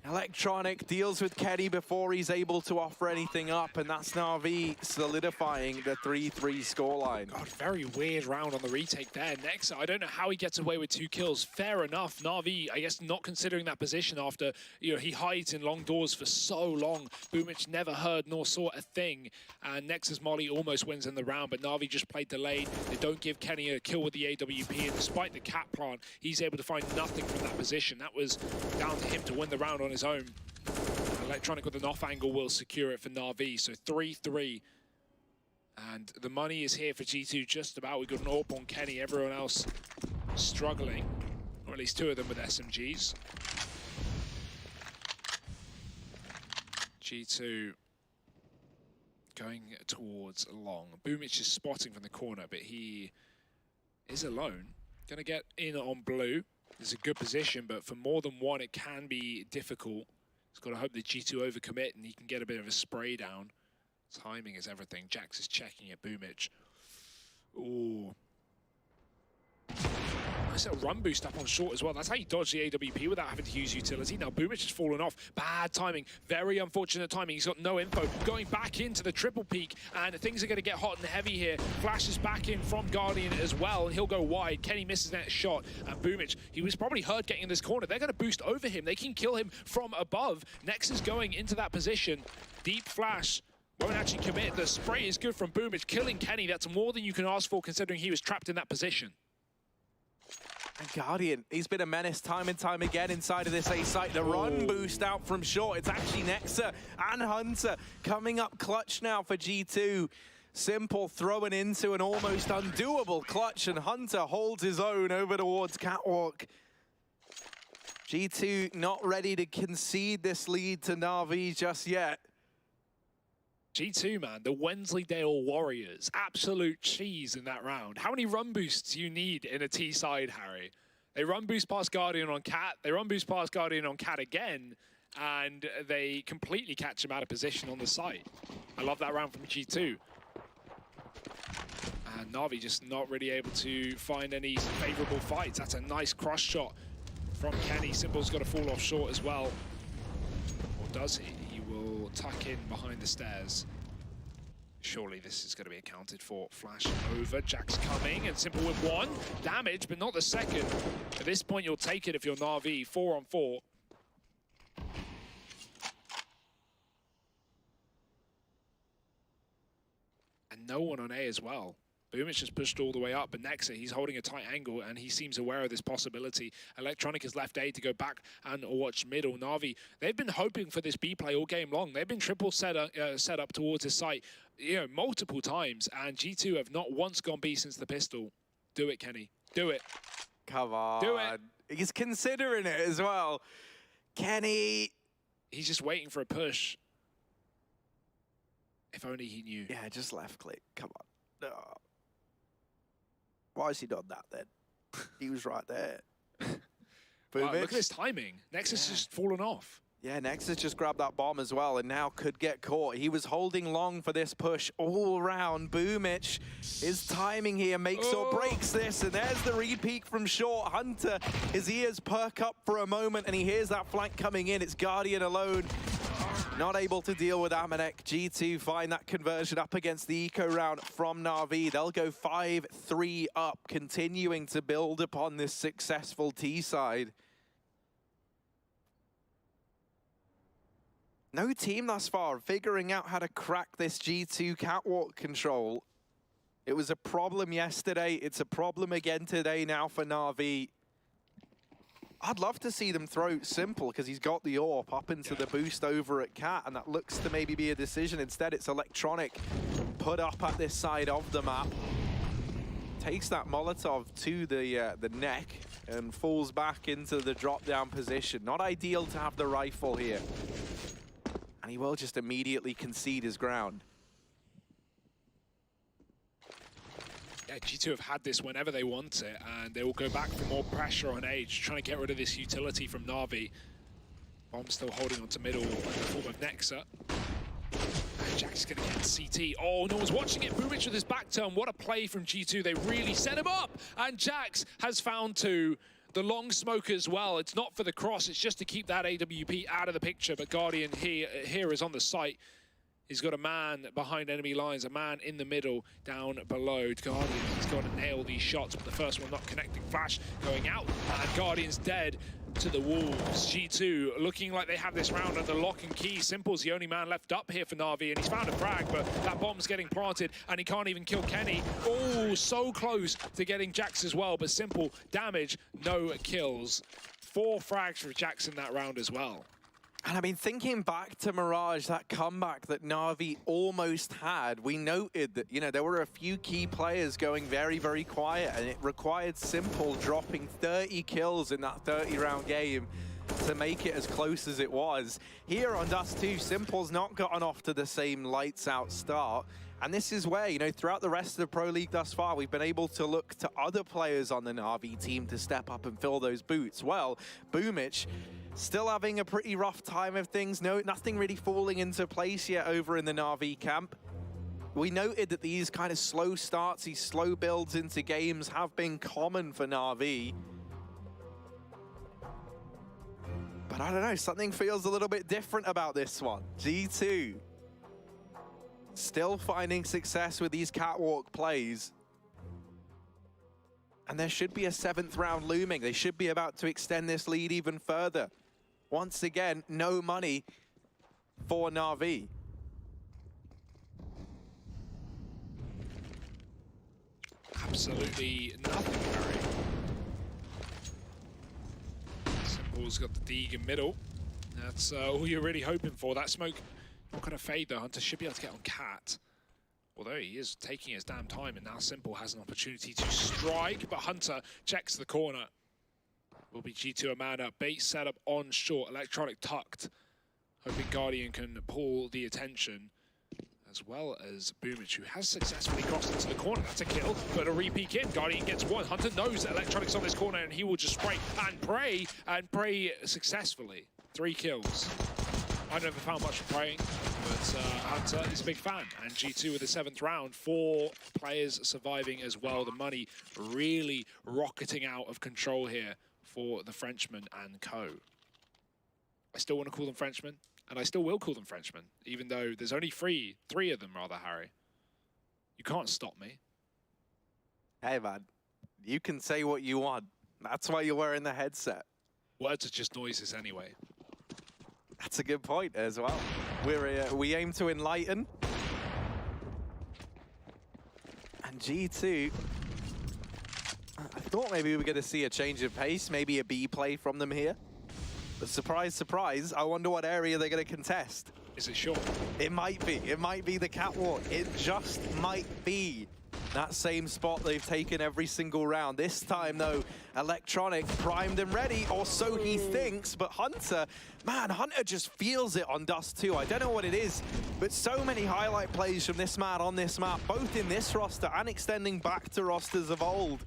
Electronic deals with Kenny before he's able to offer anything up, and that's Na'Vi solidifying the 3-3 scoreline. God, very weird round on the retake there. Nexa, I don't know how he gets away with 2 kills. Fair enough. Na'Vi, I guess, not considering that position after, you know, he hides in long doors for so long. Boomic never heard nor saw a thing, and Nexa's molly almost wins in the round, but Na'Vi just played delayed. They don't give Kenny a kill with the AWP, and despite the cat plant, he's able to find nothing from that position. That was down to him to win the round on his own. Electronic with an off angle will secure it for Na'Vi, so 3-3. And the money is here for G2 just about. We've got an AWP on Kenny, everyone else struggling, or at least 2 of them with SMGs. G2 going towards long. Boomic is spotting from the corner, but he is alone. Gonna get in on blue. It's a good position, but for more than one, it can be difficult. He's got to hope that G2 overcommit and he can get a bit of a spray down. Timing is everything. Jax is checking at Boomic. Ooh. Nice little run boost up on short as well. That's how you dodge the AWP without having to use utility. Now Boomic has fallen off. Bad timing. Very unfortunate timing. He's got no info. Going back into the triple peak, and things are going to get hot and heavy here. Flash is back in from Guardian as well, and he'll go wide. Kenny misses that shot, and Boomic, he was probably hurt getting in this corner. They're going to boost over him. They can kill him from above. Nex is going into that position. Deep flash. Won't actually commit. The spray is good from Boomic, killing Kenny. That's more than you can ask for considering he was trapped in that position. And Guardian, he's been a menace time and time again inside of this A site. The run boost out from short. It's actually Nexa and Hunter coming up clutch now for G2. Simple throwing into an almost undoable clutch, and Hunter holds his own over towards Catwalk. G2 not ready to concede this lead to Na'Vi just yet. G2, man, the Wensleydale Warriors. Absolute cheese in that round. How many run boosts do you need in a T side, Harry? They run boost past Guardian on Cat, they run boost past Guardian on Cat again, and they completely catch him out of position on the site. I love that round from G2. And Na'Vi just not really able to find any favorable fights. That's a nice cross shot from Kenny. Simple's got to fall off short as well. Or does he? He will tuck in behind the stairs. Surely this is going to be accounted for. Flash over, Jack's coming, and Simple with one. Damage, but not the second. At this point, you'll take it if you're Na'Vi, 4-on-4. And no one on A as well. Boomich just pushed all the way up, but Nexa, he's holding a tight angle, and he seems aware of this possibility. Electronic has left A to go back and watch middle. Na'Vi, they've been hoping for this B play all game long. They've been triple set up towards his site, multiple times, and G2 have not once gone B since the pistol. Do it, Kenny. Do it. Come on. Do it. He's considering it as well. Kenny. He's just waiting for a push. If only he knew. Yeah, just left click. Come on. No. Why has he done that then? He was right there. Wow, look at his timing. Nexus just fallen off. Yeah, Nexus just grabbed that bomb as well and now could get caught. He was holding long for this push all around. Boomich, his timing here makes or breaks this, and there's the repeat from short. Hunter, his ears perk up for a moment and he hears that flank coming in. It's Guardian alone. Not able to deal with Amanek. G2 find that conversion up against the eco round from Na'Vi. They'll go 5-3 up, continuing to build upon this successful T side. No team thus far figuring out how to crack this G2 catwalk control. It was a problem yesterday. It's a problem again today now for Na'Vi. I'd love to see them throw Simple because he's got the AWP up into the boost over at Cat, and that looks to maybe be a decision. Instead, it's Electronic put up at this side of the map. Takes that Molotov to the neck and falls back into the drop-down position. Not ideal to have the rifle here. And he will just immediately concede his ground. Yeah, G2 have had this whenever they want it, and they will go back for more pressure on Age, trying to get rid of this utility from Na'Vi. Bomb still holding onto middle in the form of Nexa. And Jack's going to get CT. Oh, no one's watching it. Boomich with his back turn. What a play from G2. They really set him up. And Jax has found two. The long smoke as well. It's not for the cross. It's just to keep that AWP out of the picture. But Guardian here is on the site. He's got a man behind enemy lines, a man in the middle, down below. Guardian, he's got to nail these shots, but the first one not connecting. Flash going out, and Guardian's dead to the wolves. G2 looking like they have this round under lock and key. Simple's the only man left up here for Na'Vi, and he's found a frag, but that bomb's getting planted, and he can't even kill Kenny. Oh, so close to getting Jax as well, but Simple damage, no kills. 4 frags for Jax in that round as well. And I mean, thinking back to Mirage, that comeback that Na'Vi almost had, we noted that, there were a few key players going very, very quiet, and it required Simple dropping 30 kills in that 30-round game to make it as close as it was. Here on Dust 2, Simple's not gotten off to the same lights-out start. And this is where, throughout the rest of the Pro League thus far, we've been able to look to other players on the Na'Vi team to step up and fill those boots. Well, Boomich still having a pretty rough time of things. No, nothing really falling into place yet over in the Na'Vi camp. We noted that these kind of slow starts, these slow builds into games have been common for Na'Vi. But I don't know, something feels a little bit different about this one. G2 still finding success with these catwalk plays. And there should be a 7th round looming. They should be about to extend this lead even further. Once again, no money for Na'Vi. Absolutely nothing, Barry. Simple's got the Deeg in middle. That's all you're really hoping for. That smoke not going to fade though. Hunter should be able to get on Cat. Although he is taking his damn time, and now Simple has an opportunity to strike, but Hunter checks the corner. Will be G2 a man up. Bait set up on short. Electronic tucked. Hoping Guardian can pull the attention, as well as Boomich, who has successfully crossed into the corner. That's a kill, but a re-peek in. Guardian gets one. Hunter knows that Electronic's on this corner, and he will just spray and pray successfully. 3 kills. I've never found much praying, but Hunter is a big fan. And G2 with the 7th round, 4 players surviving as well. The money really rocketing out of control here for the Frenchman and co. I still want to call them Frenchmen, and I still will call them Frenchmen, even though there's only three of them, rather, Harry. You can't stop me. Hey, man, you can say what you want. That's why you're wearing the headset. Words are just noises anyway. That's a good point as well. We aim to enlighten. And G2, I thought maybe we were going to see a change of pace, maybe a B play from them here. But surprise, surprise, I wonder what area they're going to contest. Is it short? It might be. It might be the catwalk. It just might be that same spot they've taken every single round. This time, though, Electronic primed and ready, or so he thinks. But Hunter, man, Hunter just feels it on Dust 2. I don't know what it is, but so many highlight plays from this man on this map, both in this roster and extending back to rosters of old.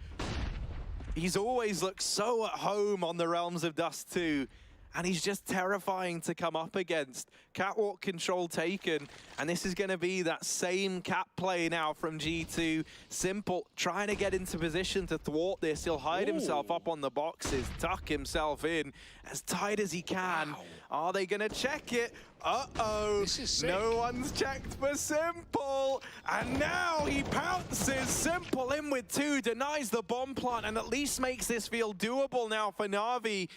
He's always looked so at home on the realms of Dust 2. And he's just terrifying to come up against. Catwalk control taken, and this is going to be that same cap play now from G2. Simple, trying to get into position to thwart this. He'll hide himself up on the boxes, tuck himself in as tight as he can. Wow. Are they going to check it? Uh-oh, no one's checked for Simple. And now he pounces Simple in with 2, denies the bomb plant, and at least makes this feel doable now for Na'Vi.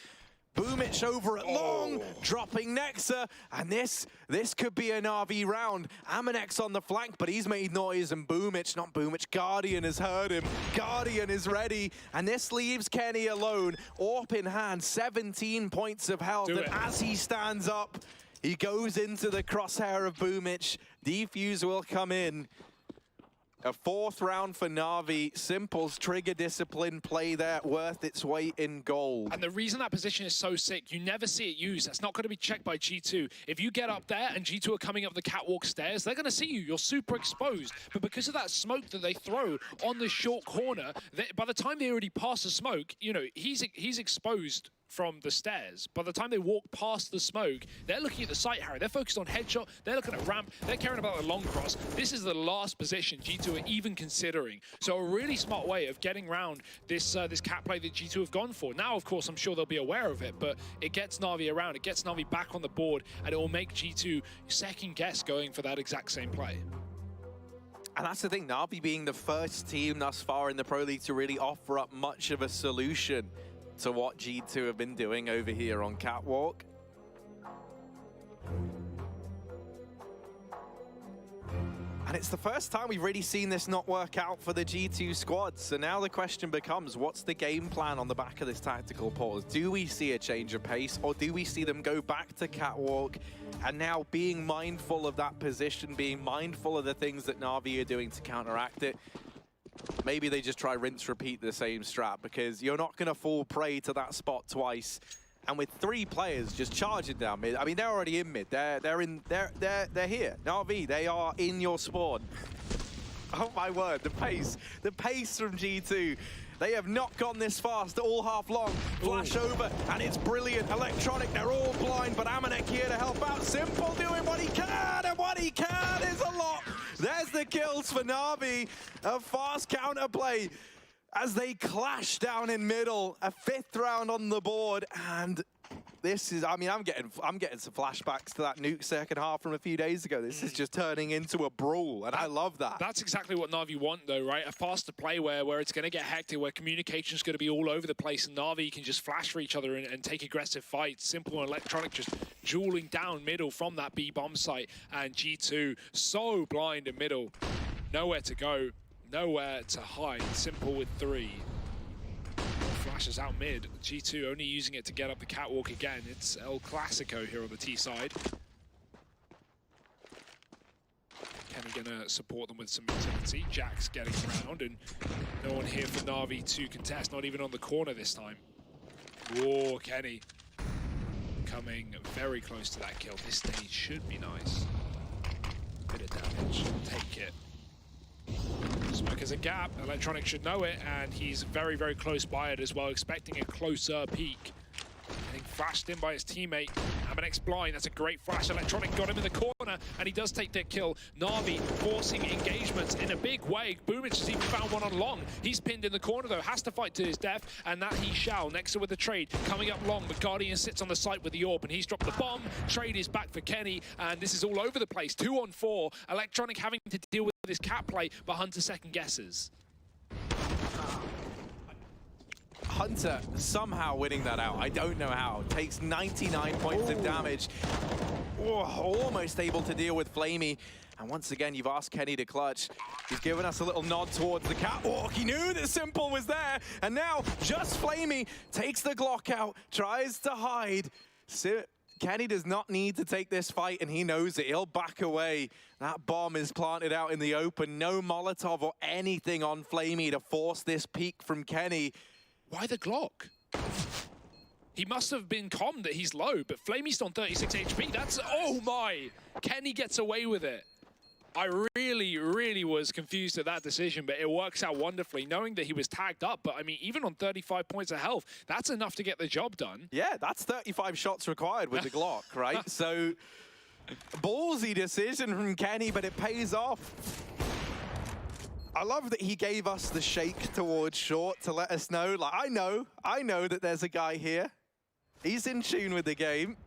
Boomich over at long, dropping Nexa, and this could be a Na'Vi round. Amanex on the flank, but he's made noise, and Guardian has heard him. Guardian is ready, and this leaves Kenny alone. AWP in hand, 17 points of health, and as he stands up, he goes into the crosshair of Boomich. Defuse will come in. A 4th round for Na'Vi. Simple's trigger discipline play there, worth its weight in gold. And the reason that position is so sick, you never see it used. That's not going to be checked by G2. If you get up there and G2 are coming up the catwalk stairs, they're going to see you. You're super exposed. But because of that smoke that they throw on this short corner, by the time they already pass the smoke, you know, he's exposed from the stairs. By the time they walk past the smoke, they're looking at the site, Harry. They're focused on headshot. They're looking at ramp. They're caring about the long cross. This is the last position G2 are even considering. So a really smart way of getting around this this cat play that G2 have gone for. Now, of course, I'm sure they'll be aware of it, but it gets Na'Vi around. It gets Na'Vi back on the board, and it will make G2 second guess going for that exact same play. And that's the thing, Na'Vi being the first team thus far in the Pro League to really offer up much of a solution to what G2 have been doing over here on Catwalk. And it's the first time we've really seen this not work out for the G2 squad. So now the question becomes, what's the game plan on the back of this tactical pause? Do we see a change of pace, or do we see them go back to Catwalk and now being mindful of that position, being mindful of the things that Na'Vi are doing to counteract it? Maybe they just try rinse repeat the same strat, because you're not going to fall prey to that spot twice. And with 3 players just charging down mid, I mean, they're already in mid. They're here. Na'Vi, they are in your spawn. Oh my word, the pace from G2. They have not gone this fast all half long. Flash over, and it's brilliant. Electronic, they're all blind, but Amanek here to help out. Simple doing what he can, and what he can is a lot. There's the kills for Na'Vi. A fast counterplay as they clash down in middle. A 5th round on the board, and this is, I mean, I'm getting some flashbacks to that nuke second half from a few days ago. This is just turning into a brawl, and I love that. That's exactly what Na'Vi want, though, right? A faster play where it's going to get hectic, where communication's going to be all over the place, and Na'Vi can just flash for each other and take aggressive fights. Simple and Electronic just dueling down middle from that B bomb site, and G2 so blind in middle. Nowhere to go, nowhere to hide. Simple with 3. Flashes out mid. G2 only using it to get up the catwalk again. It's El Clasico here on the T side. Kenny gonna support them with some utility. Jack's getting around, and no one here for Na'Vi to contest, not even on the corner this time. Whoa, Kenny coming very close to that kill. This stage should be nice. Bit of damage, take it. Smoke has a gap, Electronic should know it, and he's very, very close by it as well, expecting a closer peek. Getting flashed in by his teammate. Aminek's blind. That's a great flash. Electronic got him in the corner, and he does take their kill. Na'Vi forcing engagements in a big way. Boomich has even found one on long. He's pinned in the corner, though. Has to fight to his death, and that he shall. Nexa with the trade. Coming up long, but Guardian sits on the site with the AWP, and he's dropped the bomb. Trade is back for Kenny, and this is all over the place. 2 on 4. Electronic having to deal with this cat play, but Hunter second guesses. Hunter somehow winning that out. I don't know how. Takes 99 points of damage. Oh, almost able to deal with Flamey. And once again, you've asked Kenny to clutch. He's given us a little nod towards the catwalk. He knew that Simple was there. And now, just Flamey takes the Glock out, tries to hide. Kenny does not need to take this fight, and he knows it. He'll back away. That bomb is planted out in the open. No Molotov or anything on Flamey to force this peek from Kenny. Why the Glock? He must have been calmed that he's low, but Flamey's on 36 HP. That's, oh my! Kenny gets away with it. I really was confused at that decision, but it works out wonderfully, knowing that he was tagged up. But I mean, even on 35 points of health, that's enough to get the job done. Yeah, that's 35 shots required with the Glock, right? So, ballsy decision from Kenny, but it pays off. I love that he gave us the shake towards short to let us know, like, I know that there's a guy here. He's in tune with the game.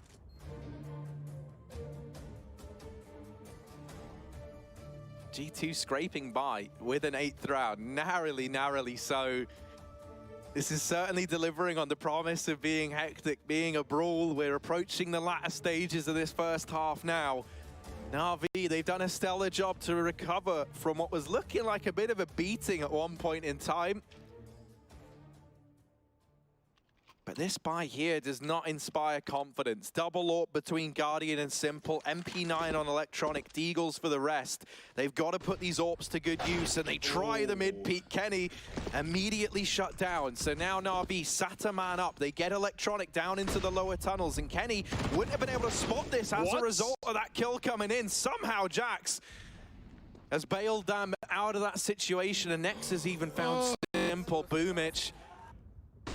G2 scraping by with an 8th round, narrowly so. This is certainly delivering on the promise of being hectic, being a brawl. We're approaching the latter stages of this first half now. Na'Vi, they've done a stellar job to recover from what was looking like a bit of a beating at one point in time. But this buy here does not inspire confidence. Double AWP between Guardian and Simple. MP9 on Electronic. Deagles for the rest. They've got to put these AWPs to good use, and they try the mid-peak. Kenny immediately shut down. So now Na'Vi sat a man up. They get Electronic down into the lower tunnels, and Kenny wouldn't have been able to spot this as a result of that kill coming in. Somehow Jax has bailed them out of that situation, and Nex has even found Simple. Boomich.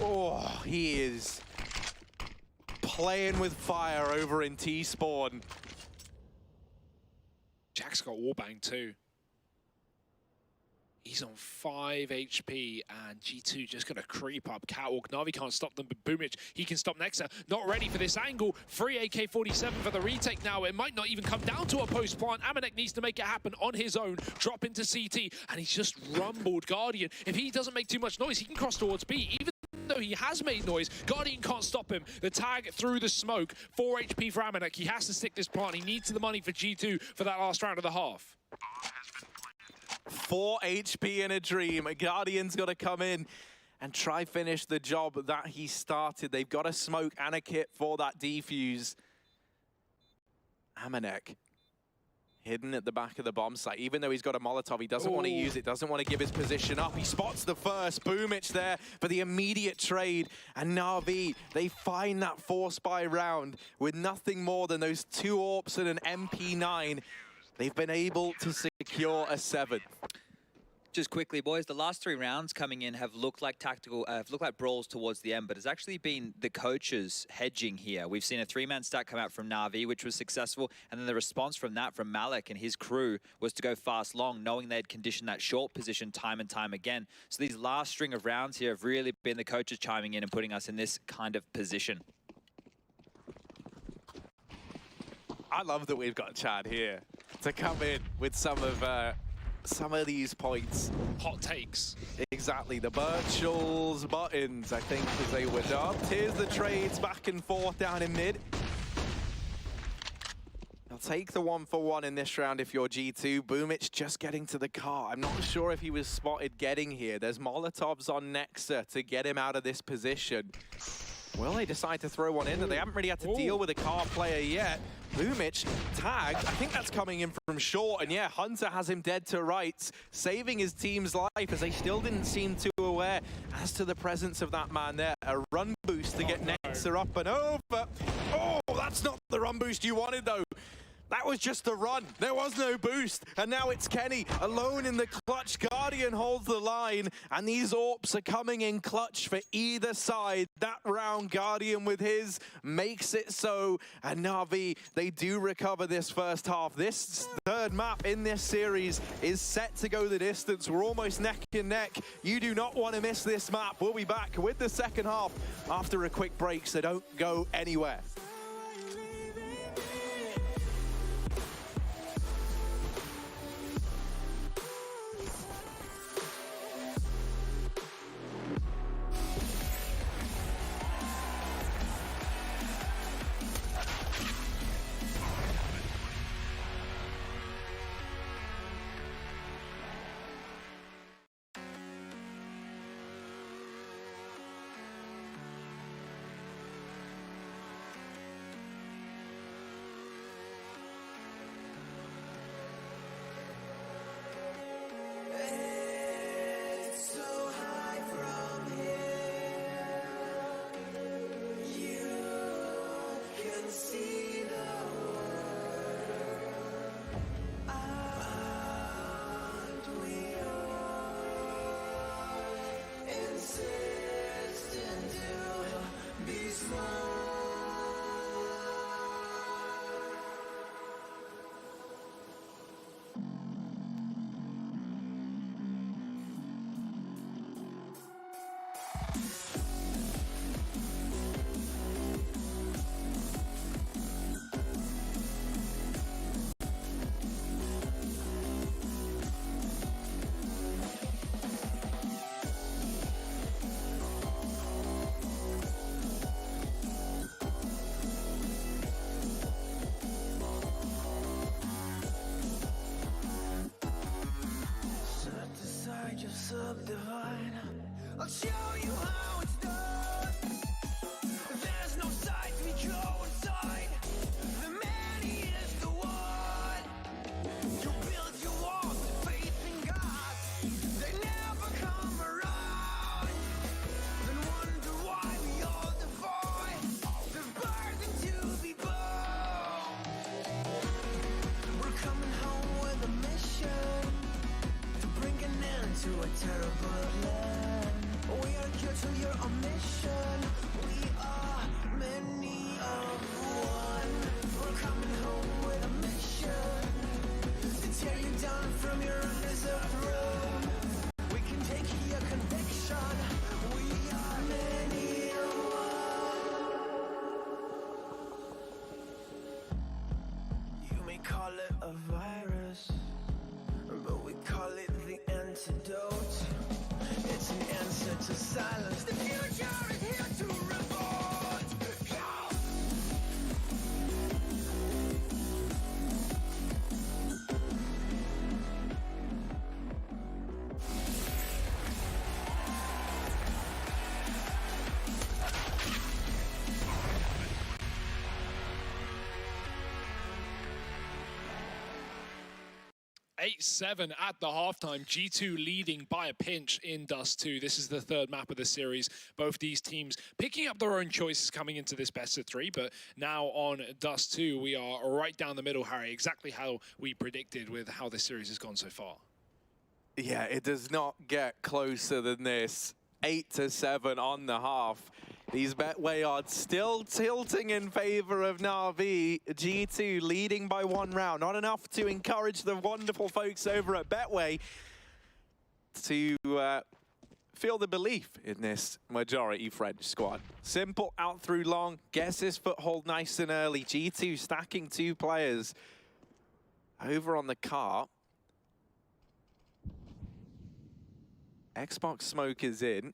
Oh, he is playing with fire over in T-spawn. Jack's got wallbang too. He's on 5 HP, and G2 just going to creep up catwalk. Na'Vi can't stop them, but Boomich, he can stop Nexa. Not ready for this angle. Free AK-47 for the retake now. It might not even come down to a post plant. Aminek needs to make it happen on his own. Drop into CT, and he's just rumbled Guardian. If he doesn't make too much noise, he can cross towards B. Even though he has made noise, Guardian can't stop him. The tag through the smoke. 4 HP for Aminek. He has to stick this plant. He needs the money for G2 for that last round of the half. 4 HP in a dream. Guardian's got to come in and try finish the job that he started. They've got a smoke and a kit for that defuse. Aminek hidden at the back of the bomb site. Even though he's got a Molotov, he doesn't want to use it, doesn't want to give his position up. He spots the first. Boomich there for the immediate trade. And Na'Vi, they find that force buy round with nothing more than those 2 AWPs and an MP9. They've been able to secure a 7th. Just quickly, boys, the last 3 rounds coming in have looked like brawls towards the end, but it's actually been the coaches hedging here. We've seen a 3-man stack come out from Na'Vi, which was successful, and then the response from that from Malik and his crew was to go fast long, knowing they'd conditioned that short position time and time again. So these last string of rounds here have really been the coaches chiming in and putting us in this kind of position. I love that we've got Chad here to come in with some of these points. Hot takes. Exactly, the Birchall's buttons, I think, as they were dubbed. Here's the trades back and forth down in mid. I'll take the 1-for-1 in this round if you're G2. Boomich just getting to the car. I'm not sure if he was spotted getting here. There's Molotovs on Nexa to get him out of this position. Will they decide to throw one in? They haven't really had to deal with a car player yet. Boomich tagged. I think that's coming in from short. And yeah, Hunter has him dead to rights, saving his team's life as they still didn't seem too aware as to the presence of that man there. A run boost to get Nexa up and over. Oh, that's not the run boost you wanted though. That was just a run. There was no boost. And now it's Kenny alone in the clutch. Guardian holds the line. And these AWPs are coming in clutch for either side. That round, Guardian with his makes it so. And Na'Vi, they do recover this first half. This third map in this series is set to go the distance. We're almost neck and neck. You do not want to miss this map. We'll be back with the second half after a quick break, so don't go anywhere. I'll show you how it's done. There's no sight we go inside. The man, he is the one. You build your walls with faith in God. They never come around. Then wonder why we all defy the burden to be born. We're coming home with a mission to bring an end to a terrible land. We are here to your omission. We are many of one. We're coming home with a mission to tear you down from your undeserved throne. We can take your conviction. We are many of one. You may call it a virus, but we call it the antidote. It's an answer to silence. The future is here to revolt. Go! Eight-7 at the halftime. G2 leading by a pinch in Dust 2. This is the third map of the series. Both these teams picking up their own choices coming into this best of 3, but now on Dust 2, we are right down the middle, Harry. Exactly how we predicted with how this series has gone so far. Yeah, it does not get closer than this. 8-7 on the half. These Betway odds still tilting in favor of Na'Vi. G2 leading by 1 round. Not enough to encourage the wonderful folks over at Betway to feel the belief in this majority French squad. Simple out through long. Gets his foothold nice and early. G2 stacking 2 players over on the car. Xbox smoke is in,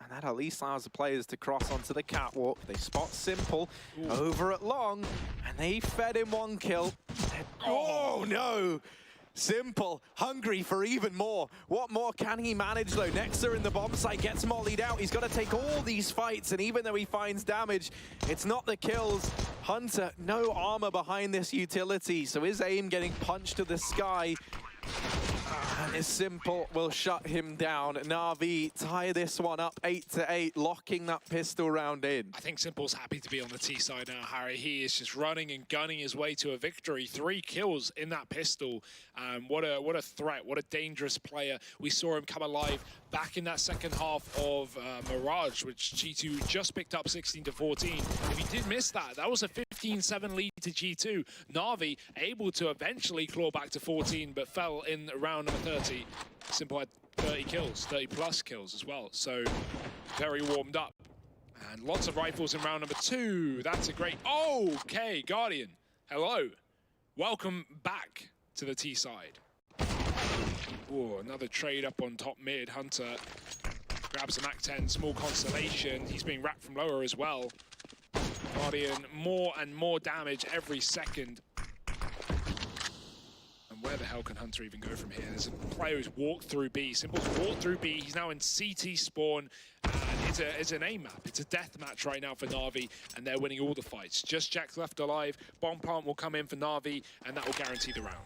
and that at least allows the players to cross onto the catwalk. They spot Simple over at long, and they fed him 1 kill. Oh no! Simple, hungry for even more. What more can he manage though? Nexa in the bomb site gets mollied out. He's got to take all these fights, and even though he finds damage, it's not the kills. Hunter, no armor behind this utility, so his aim getting punched to the sky. As Simple will shut him down. Na'Vi tie this one up 8-8, locking that pistol round in. I think Simple's happy to be on the T side now, Harry. He is just running and gunning his way to a victory. 3 kills in that pistol. What a threat, what a dangerous player. We saw him come alive back in that second half of Mirage, which G2 just picked up 16-14. If he did miss that, that was a 15-7 lead to G2. Na'Vi able to eventually claw back to 14, but fell in round number 30. Simple had 30 kills, 30 plus kills as well. So very warmed up. And lots of rifles in round number 2. That's a great... Okay, Guardian. Hello. Welcome back to the T side. Oh, another trade up on top mid. Hunter grabs a MAC-10, small constellation. He's being wrapped from lower as well. Guardian, more and more damage every second. And where the hell can Hunter even go from here? There's a player who's walked through B. Simple's walked through B. He's now in CT spawn. And it's an aim map. It's a death match right now for Na'Vi, and they're winning all the fights. Just Jax left alive. Bomb plant will come in for Na'Vi, and that will guarantee the round.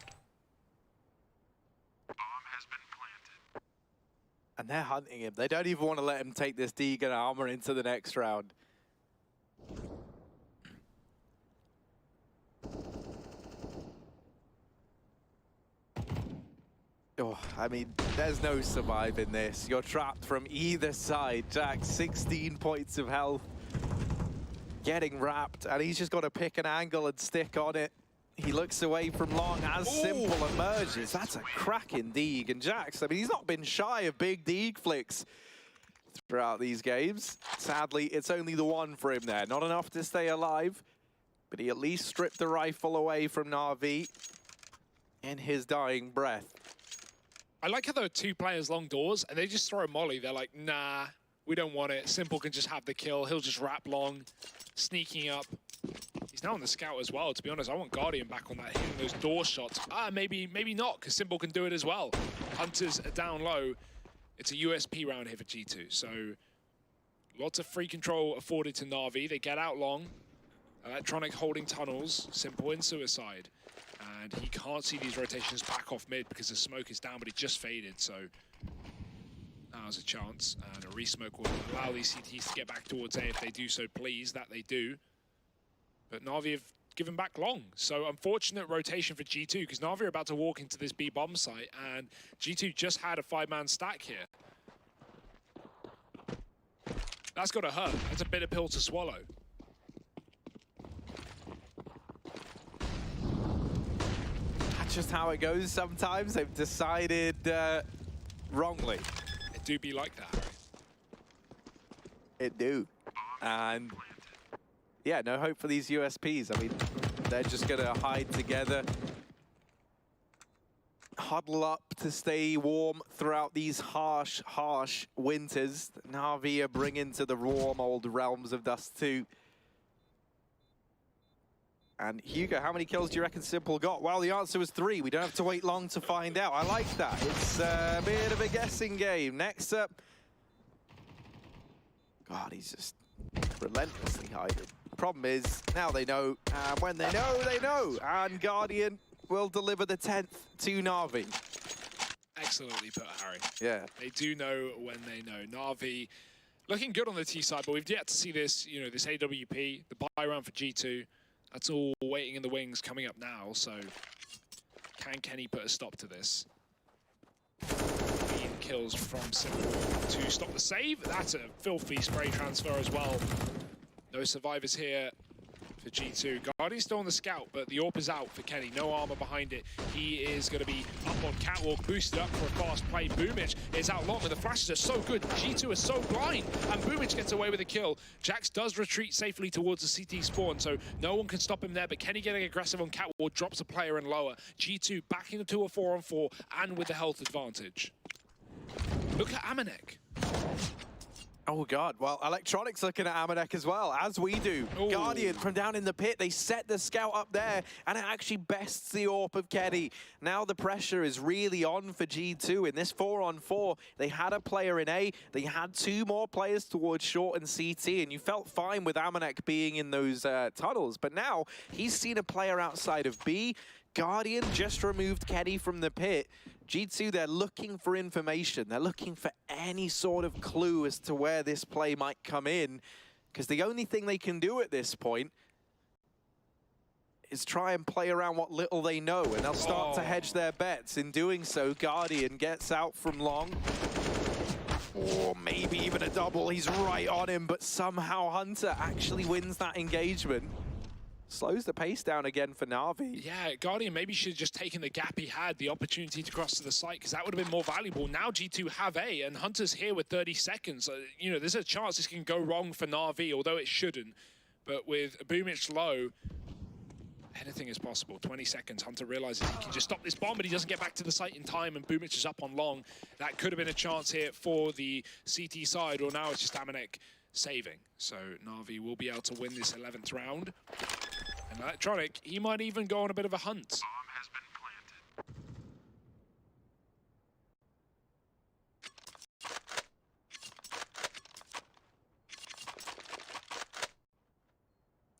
And they're hunting him. They don't even want to let him take this Deegan armor into the next round. Oh, I mean, there's no surviving this. You're trapped from either side. Jax, 16 points of health. Getting wrapped, and he's just got to pick an angle and stick on it. He looks away from long as Simple emerges. That's a cracking Deeg. And Jax, I mean, he's not been shy of big Deeg flicks throughout these games. Sadly, it's only the one for him there. Not enough to stay alive, but he at least stripped the rifle away from Na'Vi in his dying breath. I like how there are 2 players long doors, and they just throw a molly. They're like, nah, we don't want it. Simple can just have the kill. He'll just wrap long, sneaking up. He's now on the scout as well. To be honest, I want Guardian back on that, hitting those door shots. Maybe not, because Simple can do it as well. Hunter's down low. It's a USP round here for G2. So lots of free control afforded to Na'Vi. They get out long. Electronic holding tunnels. Simple in suicide. And he can't see these rotations back off mid because the smoke is down, but it just faded. So now's a chance. And a re-smoke will allow these CTs to get back towards A if they do so, please. That they do. But Na'Vi have given back long. So unfortunate rotation for G2 because Na'Vi are about to walk into this B bomb site and G2 just had a 5-man stack here. That's got to hurt. That's a bitter pill to swallow. That's just how it goes sometimes. They've decided wrongly. It do be like that, Harry. It do. And yeah, no hope for these USPs. I mean, they're just going to hide together, huddle up to stay warm throughout these harsh, harsh winters that Na'Vi are bringing to the warm old realms of Dust 2. And Hugo, how many kills do you reckon Simple got? Well, the answer was 3. We don't have to wait long to find out. I like that. It's a bit of a guessing game. Next up, God, he's just relentlessly hiding. Problem is, now they know, and when they know, they know. And Guardian will deliver the 10th to Na'Vi. Excellently put, Harry. Yeah. They do know when they know. Na'Vi looking good on the T side, but we've yet to see this, you know, this AWP, the buy round for G2. That's all waiting in the wings coming up now, so can Kenny put a stop to this? 15 kills from Simple to stop the save. That's a filthy spray transfer as well. No survivors here for G2. Guardian's still on the scout, but the AWP is out for Kenny. No armor behind it. He is going to be up on catwalk, boosted up for a fast play. Boomich is out long, and the flashes are so good. G2 is so blind, and Boomich gets away with a kill. Jax does retreat safely towards the CT spawn, so no one can stop him there, but Kenny getting aggressive on catwalk drops a player in lower. G2 back into a 4-on-4, and with the health advantage. Look at Amanek. Oh, God. Well, Electronics looking at Amanek as well, as we do. Ooh. Guardian from down in the pit. They set the scout up there, and it actually bests the AWP of Kenny. Now the pressure is really on for G2. In this 4-on-4, they had a player in A. They had 2 more players towards short and CT, and you felt fine with Amanek being in those tunnels. But now he's seen a player outside of B. Guardian just removed Kenny from the pit. G2, they're looking for information. They're looking for any sort of clue as to where this play might come in, because the only thing they can do at this point is try and play around what little they know, and they'll start to hedge their bets. In doing so, Guardian gets out from long. Or maybe even a double. He's right on him, but somehow Hunter actually wins that engagement. Slows the pace down again for Na'Vi. Yeah, Guardian maybe should have just taken the gap he had, the opportunity to cross to the site, because that would have been more valuable. Now G2 have A, and Hunter's here with 30 seconds. You know, there's a chance this can go wrong for Na'Vi, although it shouldn't. But with Boomich low, anything is possible. 20 seconds. Hunter realizes he can just stop this bomb, but he doesn't get back to the site in time, and Boomich is up on long. That could have been a chance here for the CT side, or now it's just Amanek saving. So Na'Vi will be able to win this 11th round. And Electronic, he might even go on a bit of a hunt. Bomb has been planted.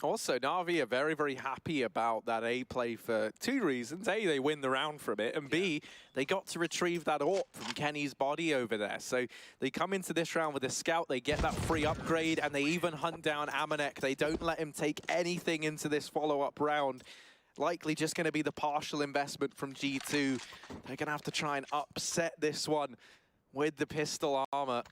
Also, Na'Vi are very, very happy about that A play for two reasons. A, they win the round from it, and B, they got to retrieve that AWP from Kenny's body over there. So they come into this round with a scout, they get that free upgrade, and they even hunt down Amanek. They don't let him take anything into this follow-up round. Likely just going to be the partial investment from G2. They're going to have to try and upset this one with the pistol armor.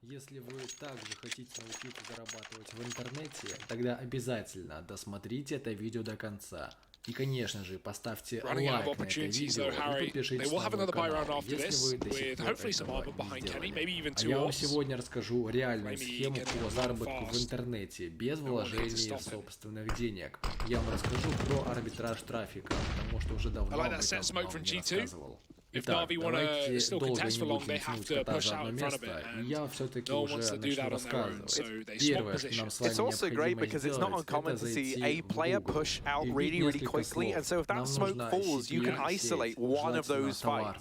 Если вы также хотите научиться зарабатывать в интернете, тогда обязательно досмотрите это видео до конца. И, конечно же, поставьте лайк на это видео и подпишитесь на мой канал, если вы до сих пор этого не сделали. А я вам сегодня расскажу реальную схему по заработку в интернете, без вложения собственных денег. Я вам расскажу про арбитраж трафика, потому что уже давно об этом вам не рассказывал. Итак, давайте долго не будем тянуть кота за одно место, и я все-таки уже начну рассказывать. Первое, что нам с вами необходимо сделать, это зайти в Google и вбить несколько слов. Нам нужна CPR-сеть, желательно товарная.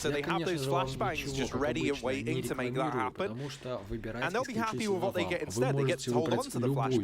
Я, конечно же, вам ничего, как обычно, не рекламирую, потому что выбирайте исключительно вам. Вы можете выбрать любую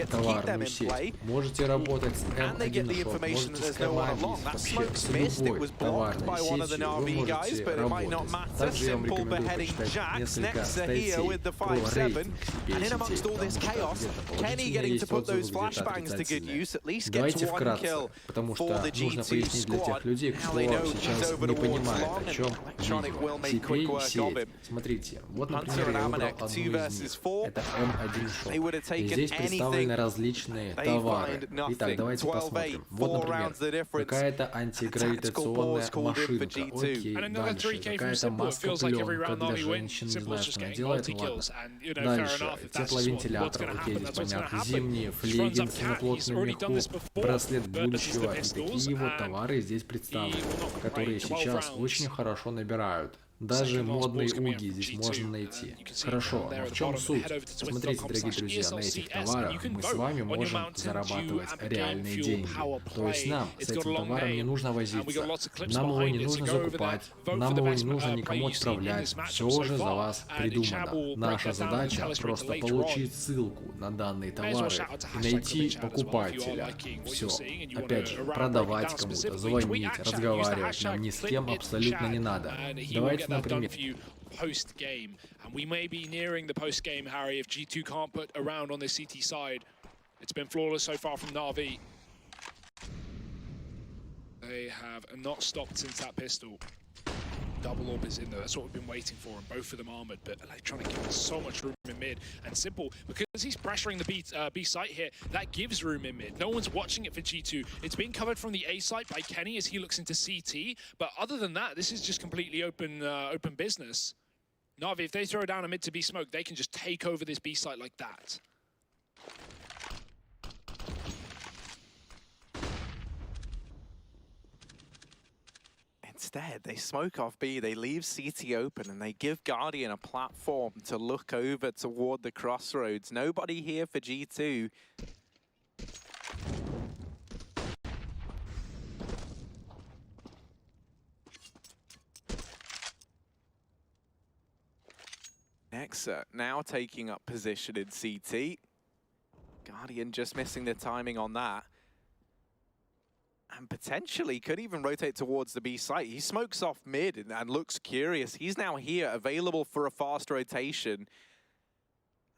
товарную сеть, можете работать с M1 Shop, можете с Командис, вообще с любой товарной сетью. Вы можете работать. Также я вам рекомендую почитать несколько статей про рейтинг CPA-сетей, потому что где-то положительные есть отзывы, где-то отрицательные. Давайте вкратце, потому что нужно пояснить для тех людей, кто сейчас не понимает, о чем видео. CPA-сеть. Смотрите, вот, например, я выбрал одну из них. Это M1 Shop. И здесь представлены различные товары. Итак, давайте посмотрим. Вот, например, какая-то антигравитационная машинка. Окей, дальше. Какая-то маска-пленка для женщин, не знаю, что она делает, ладно. Дальше. Тепловентилятор, окей, здесь понятно. Зимние флеггинсы на плотном меху, браслет будущего. И такие вот товары здесь представлены, которые сейчас очень хорошо набирают. Даже модные уги здесь можно найти. Хорошо, но в чем суть? Смотрите, дорогие друзья, на этих товарах мы с вами можем зарабатывать реальные деньги. То есть нам с этим товаром не нужно возиться, нам его не нужно закупать, нам его не нужно никому отправлять. Все уже за вас придумано. Наша задача просто получить ссылку на данные товары и найти покупателя. Все. Опять же, продавать кому-то, звонить, разговаривать нам ни с кем абсолютно не надо. Давайте Post game, and we may be nearing the post game, Harry, if G2 can't put a round on the CT side. It's been flawless so far from Na'Vi. They have not stopped since that pistol. Double AWP is in there. That's what we've been waiting for, and both of them armored. But Electronic gives so much room in mid, and Simple, because he's pressuring the B site here, that gives room in mid. No one's watching it for G2. It's being covered from the A site by Kenny as he looks into CT. But other than that, this is just completely open business. Na'Vi, if they throw down a mid to B smoke, they can just take over this B site like that. Instead, they smoke off B, they leave CT open, and they give Guardian a platform to look over toward the crossroads. Nobody here for G2. Nexa now taking up position in CT. Guardian just missing the timing on that. And potentially could even rotate towards the B site. He smokes off mid and looks curious. He's now here, available for a fast rotation.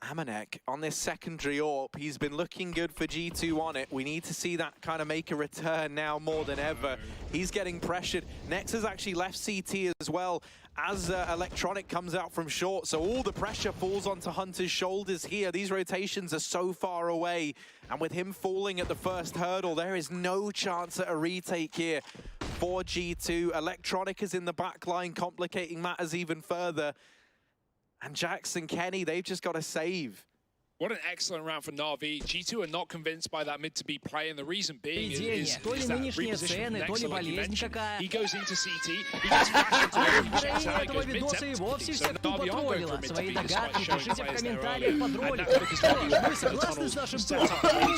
Amanek on this secondary AWP. He's been looking good for G2 on it. We need to see that kind of make a return now more than ever. He's getting pressured. Nex has actually left CT as well as Electronic comes out from short. So all the pressure falls onto Hunter's shoulders here. These rotations are so far away. And with him falling at the first hurdle, there is no chance at a retake here for G2. Electronic is in the back line, complicating matters even further. And Jax and Kenny, they've just got to save. What an excellent round for Na'Vi. G2 are not convinced by that mid to B play, and the reason being is that reposition from Nexa, like you mentioned. He goes into CT, he gets flashed into the checks out, goes mid-empty. So Na'Vi aren't going for mid to B despite showing players there early. And that's because Na'Vi are in the tunnels, set up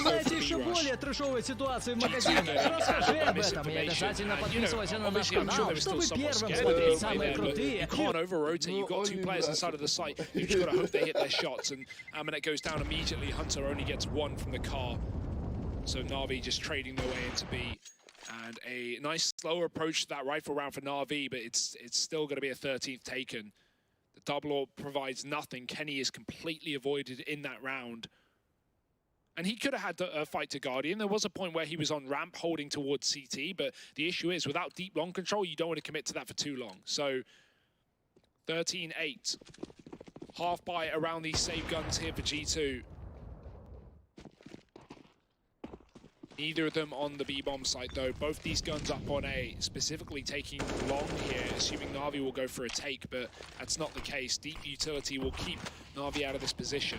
Знаете еще более трешовой ситуации в магазине? Расскажи об этом и обязательно подписывайся на наш канал, чтобы первым смотреть самые крутые. You can't over-rotate, you've got two players inside of the site, you've just got to hope they hit their shots, and Amanek goes down immediately. Hunter only gets one from the car. So Na'Vi just trading their way into B. And a nice slower approach to that rifle round for Na'Vi, but it's still going to be a 13th taken. The double AWP provides nothing. Kenny is completely avoided in that round. And he could have had a fight to Guardian. There was a point where he was on ramp holding towards CT, but the issue is without deep long control, you don't want to commit to that for too long. So 13-8. Half buy around these save guns here for G2. Neither of them on the B-bomb site though. Both these guns up on A, specifically taking long here, assuming Na'Vi will go for a take, but that's not the case. Deep utility will keep Na'Vi out of this position.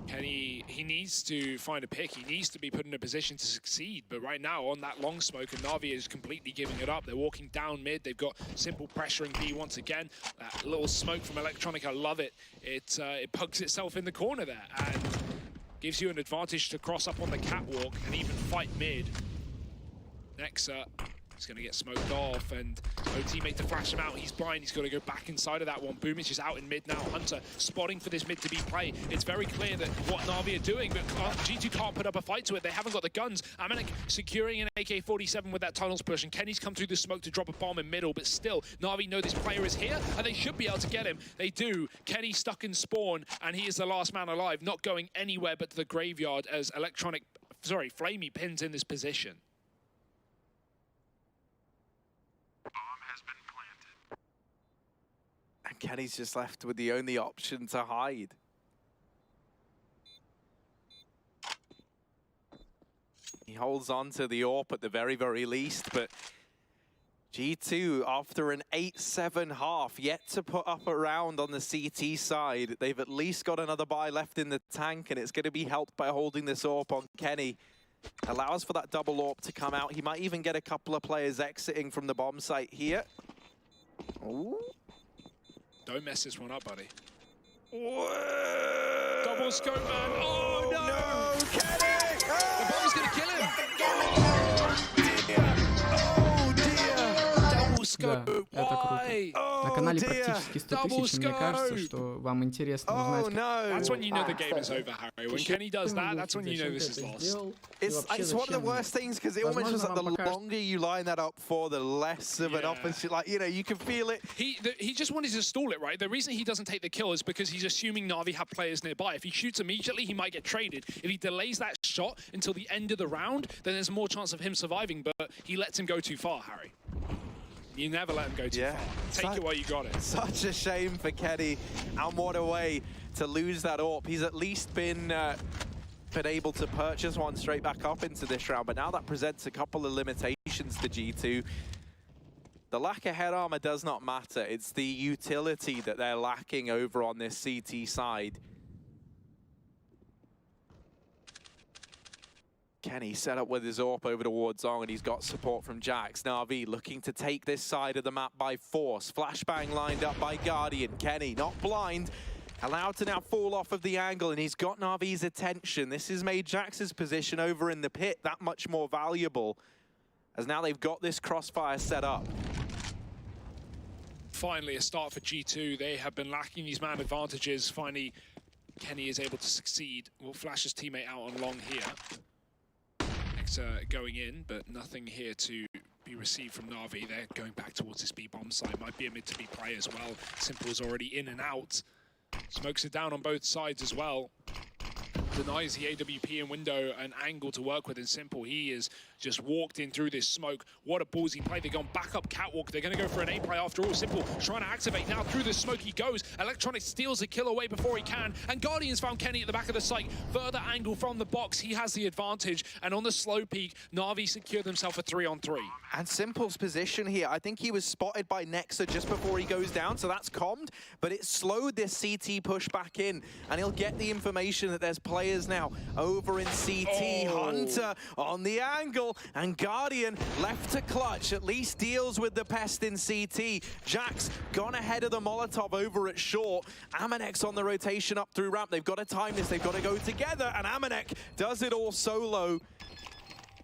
Kenny, he needs to find a pick. He needs to be put in a position to succeed. But right now, on that long smoke, and Na'Vi is completely giving it up. They're walking down mid. They've got simple pressuring B once again. That little smoke from Electronic, I love it. It pugs itself in the corner there and gives you an advantage to cross up on the catwalk and even fight mid. Nexa is going to get smoked off, and no teammate to flash him out. He's blind. He's got to go back inside of that one. Boomich is out in mid now. Hunter spotting for this mid to be play. It's very clear that what Na'Vi are doing, but G2 can't put up a fight to it. They haven't got the guns. Amanek securing an AK-47 with that tunnels push, and Kenny's come through the smoke to drop a bomb in middle, but still, Na'Vi know this player is here, and they should be able to get him. They do. Kenny stuck in spawn, and he is the last man alive, not going anywhere but to the graveyard as Flamey pins in this position. And Kenny's just left with the only option to hide. He holds on to the AWP at the very, very least, but G2, after an 8-7 half, yet to put up a round on the CT side. They've at least got another buy left in the tank, and it's going to be helped by holding this AWP on Kenny. Allows for that double AWP to come out. He might even get a couple of players exiting from the bomb site here. Ooh. Don't mess this one up, buddy. Whoa. Double scope, man. Oh, no! No, Kenny! Oh. The bomb's going to kill him! Oh, dear! Double scope, да, это why? круто. На канале практически 100 000, мне кажется, что вам интересно узнать. That's when you know the game is over, Harry. When Kenny does that, that's when you know this is lost. It's one of the worst things, because it almost was like the longer you line that up for, the less of an opposite, like, you know, you can feel it. He just wanted to stall it, right? The reason he doesn't take the kill is because he's assuming Na'Vi have players nearby. If he shoots immediately, he might get traded. If he delays that shot until the end of the round, then there's more chance of him surviving, but he lets him go too far, Harry. You never let him go too far. Take it while you got it. Such a shame for Kenny, and what a way to lose that AWP. He's at least been able to purchase one straight back up into this round, but now that presents a couple of limitations to G2. The lack of head armor does not matter. It's the utility that they're lacking over on this CT side. Kenny set up with his AWP over towards Zong, and he's got support from Jax. Na'Vi looking to take this side of the map by force. Flashbang lined up by Guardian. Kenny, not blind, allowed to now fall off of the angle, and he's got Na'Vi's attention. This has made Jax's position over in the pit that much more valuable, as now they've got this crossfire set up. Finally, a start for G2. They have been lacking these man advantages. Finally Kenny is able to succeed. Will flash his teammate out on long here. Nexa going in, but nothing here to be received from Na'Vi. They're going back towards this B-bomb site. Might be a mid to B play as well. Simple's already in and out. Smokes it down on both sides as well. Denies the AWP and window an angle to work with in Simple. He is just walked in through this smoke. What a ballsy play. They've gone back up catwalk. They're going to go for an A play after all. Simple trying to activate now through the smoke he goes. Electronic steals a kill away before he can. And Guardians found Kenny at the back of the site. Further angle from the box. He has the advantage. And on the slow peak, Na'Vi secured themselves a 3-on-3. And Simple's position here, I think he was spotted by Nexa just before he goes down, so that's calmed. But it slowed this CT push back in. And he'll get the information that there's players now over in CT. Oh. Hunter on the angle, and Guardian left to clutch, at least deals with the pest in CT. Jack's gone ahead of the Molotov over at short. Amanek on the rotation up through ramp. They've got to time this, they've got to go together, and Amanek does it all solo.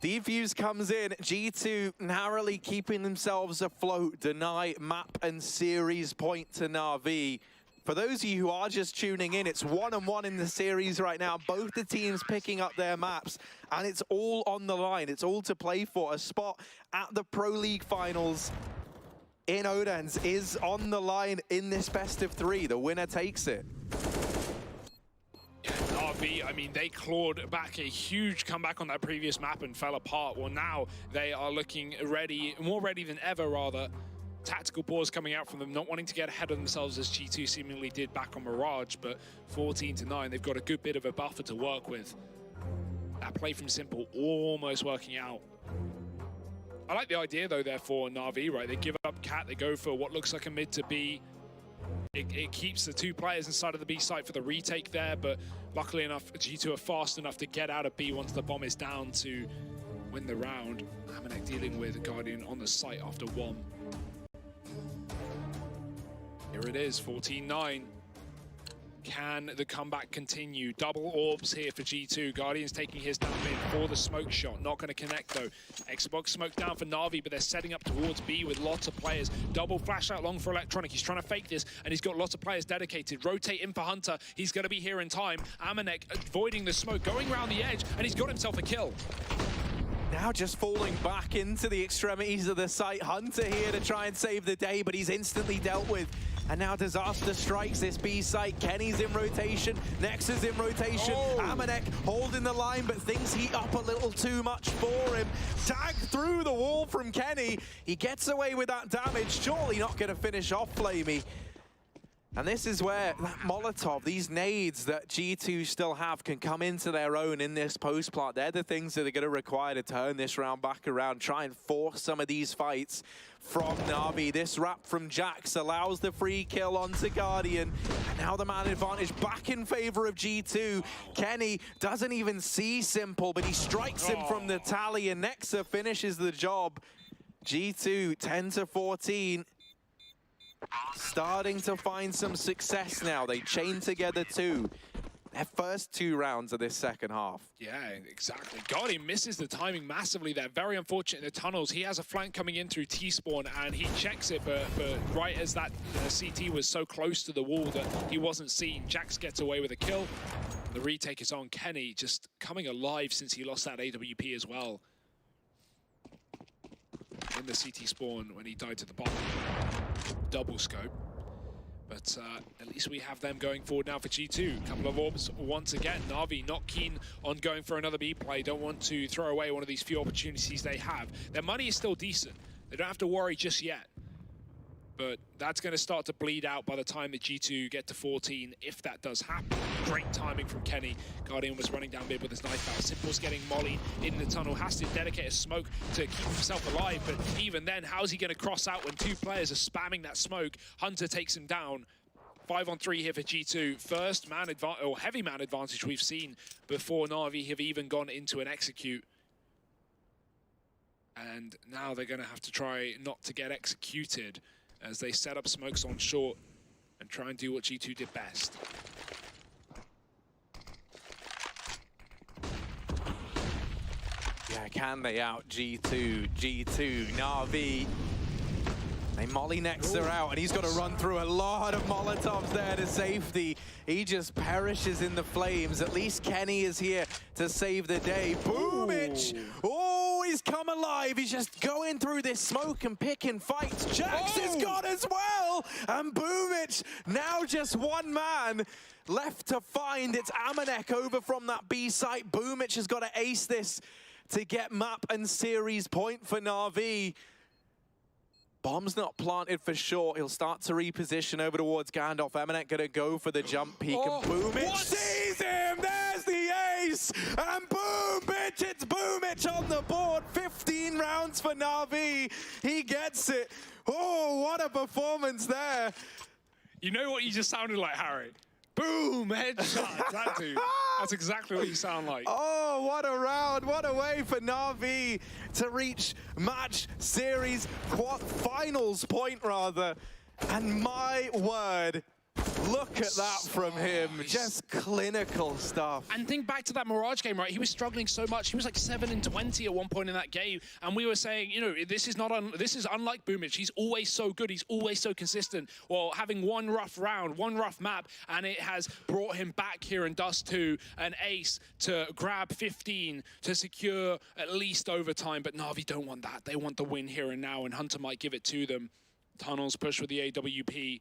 Defuse comes in, G2 narrowly keeping themselves afloat, deny map and series point to Na'Vi. For those of you who are just tuning in, it's 1-1 in the series right now. Both the teams picking up their maps, and it's all on the line. It's all to play for. A spot at the Pro League finals in Odense is on the line in this best of 3. The winner takes it. Yeah, Na'Vi, I mean, they clawed back a huge comeback on that previous map and fell apart. Well, now they are looking ready, more ready than ever, rather. Tactical pause coming out from them, not wanting to get ahead of themselves as G2 seemingly did back on Mirage, but 14-9, they've got a good bit of a buffer to work with. That play from Simple almost working out. I like the idea, though, therefore, Na'Vi, right? They give up Cat, they go for what looks like a mid to B. It keeps the 2 players inside of the B site for the retake there, but luckily enough, G2 are fast enough to get out of B once the bomb is down to win the round. Amanek dealing with Guardian on the site after 1. Here it is, 14-9. Can the comeback continue? Double orbs here for G2. Guardian's taking his down mid for the smoke shot. Not going to connect, though. Xbox smoke down for Na'Vi, but they're setting up towards B with lots of players. Double flash out long for Electronic. He's trying to fake this, and he's got lots of players dedicated. Rotate in for Hunter. He's going to be here in time. Amanek avoiding the smoke, going around the edge, and he's got himself a kill. Now just falling back into the extremities of the site. Hunter here to try and save the day, but he's instantly dealt with. And now disaster strikes this B site. Kenny's in rotation, Nexa's in rotation. Oh. Amanek holding the line, but things heat up a little too much for him. Tag through the wall from Kenny. He gets away with that damage. Surely not going to finish off Flamey. And this is where that Molotov, these nades that G2 still have, can come into their own in this post plant. They're the things that are going to require to turn this round back around, try and force some of these fights from Na'Vi. This wrap from Jax allows the free kill onto Guardian. And now the man advantage back in favor of G2. Kenny doesn't even see Simple, but he strikes him from the tally, and Nexa finishes the job. G2 10-14. Starting to find some success now. They chain together 2. Their first 2 rounds of this second half. Yeah, exactly. Guardian misses the timing massively there. Very unfortunate in the tunnels. He has a flank coming in through T-spawn, and he checks it, but right as that CT was so close to the wall that he wasn't seen, Jax gets away with a kill. The retake is on Kenny, just coming alive since he lost that AWP as well. In the CT spawn when he died to the bottom. Double scope. But at least we have them going forward now for G2. Couple of orbs once again. Na'Vi not keen on going for another B play. Don't want to throw away one of these few opportunities they have. Their money is still decent. They don't have to worry just yet. But that's going to start to bleed out by the time that G2 get to 14, if that does happen. Great timing from Kenny. Guardian was running down mid with his knife out. Simple's getting mollied in the tunnel. Has to dedicate a smoke to keep himself alive. But even then, how's he going to cross out when 2 players are spamming that smoke? Hunter takes him down. 5-on-3 here for G2. First man advantage, or heavy man advantage we've seen before Na'Vi have even gone into an execute. And now they're going to have to try not to get executed as they set up smokes on short and try and do what G2 did best. Yeah, can they out G2? Na'Vi, they They molly Nexter out, and he's got to run through a lot of Molotovs there to safety. He just perishes in the flames. At least Kenny is here to save the day. Boomich! Oh, he's come alive. He's just going through this smoke and picking fights. Jax is gone as well! And Boomich, now just one man left to find. It's Amanek over from that B site. Boomich has got to ace this to get map and series point for Na'Vi. Bomb's not planted for sure. He'll start to reposition over towards Gandalf. Amanek gonna go for the jump peek, and Boomich sees him! There's the ace! And boom, bitch, it's Boomich on the board. 15 rounds for Na'Vi. He gets it. Oh, what a performance there. You know what you just sounded like, Harry? Boom, headshot. That dude. That's exactly what you sound like. Oh, what a round. What a way for Na'Vi to reach match series finals point, rather. And my word, look at that from him. Just clinical stuff. And think back to that Mirage game, right? He was struggling so much. He was like 7-20 at one point in that game. And we were saying, you know, this is unlike Boomich. He's always so good. He's always so consistent. Well, having one rough round, one rough map, and it has brought him back here in Dust 2, an ace to grab 15 to secure at least overtime. But Na'Vi don't want that. They want the win here and now, and Hunter might give it to them. Tunnels push with the AWP.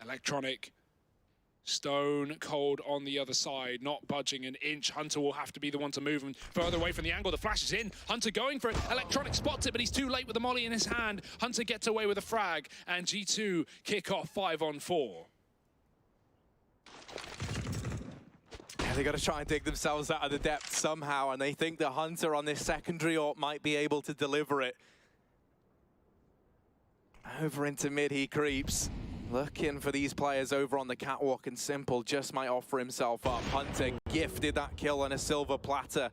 Electronic. Stone cold on the other side, not budging an inch. Hunter will have to be the one to move him further away from the angle. The flash is in. Hunter going for it. Electronic spots it, but he's too late with the molly in his hand. Hunter gets away with a frag, and G2 kick off 5-on-4. They got to try and dig themselves out of the depths somehow, and they think the Hunter on this secondary AWP might be able to deliver it. Over into mid he creeps. Looking for these players over on the catwalk, and Simple just might offer himself up. Hunter gifted that kill on a silver platter.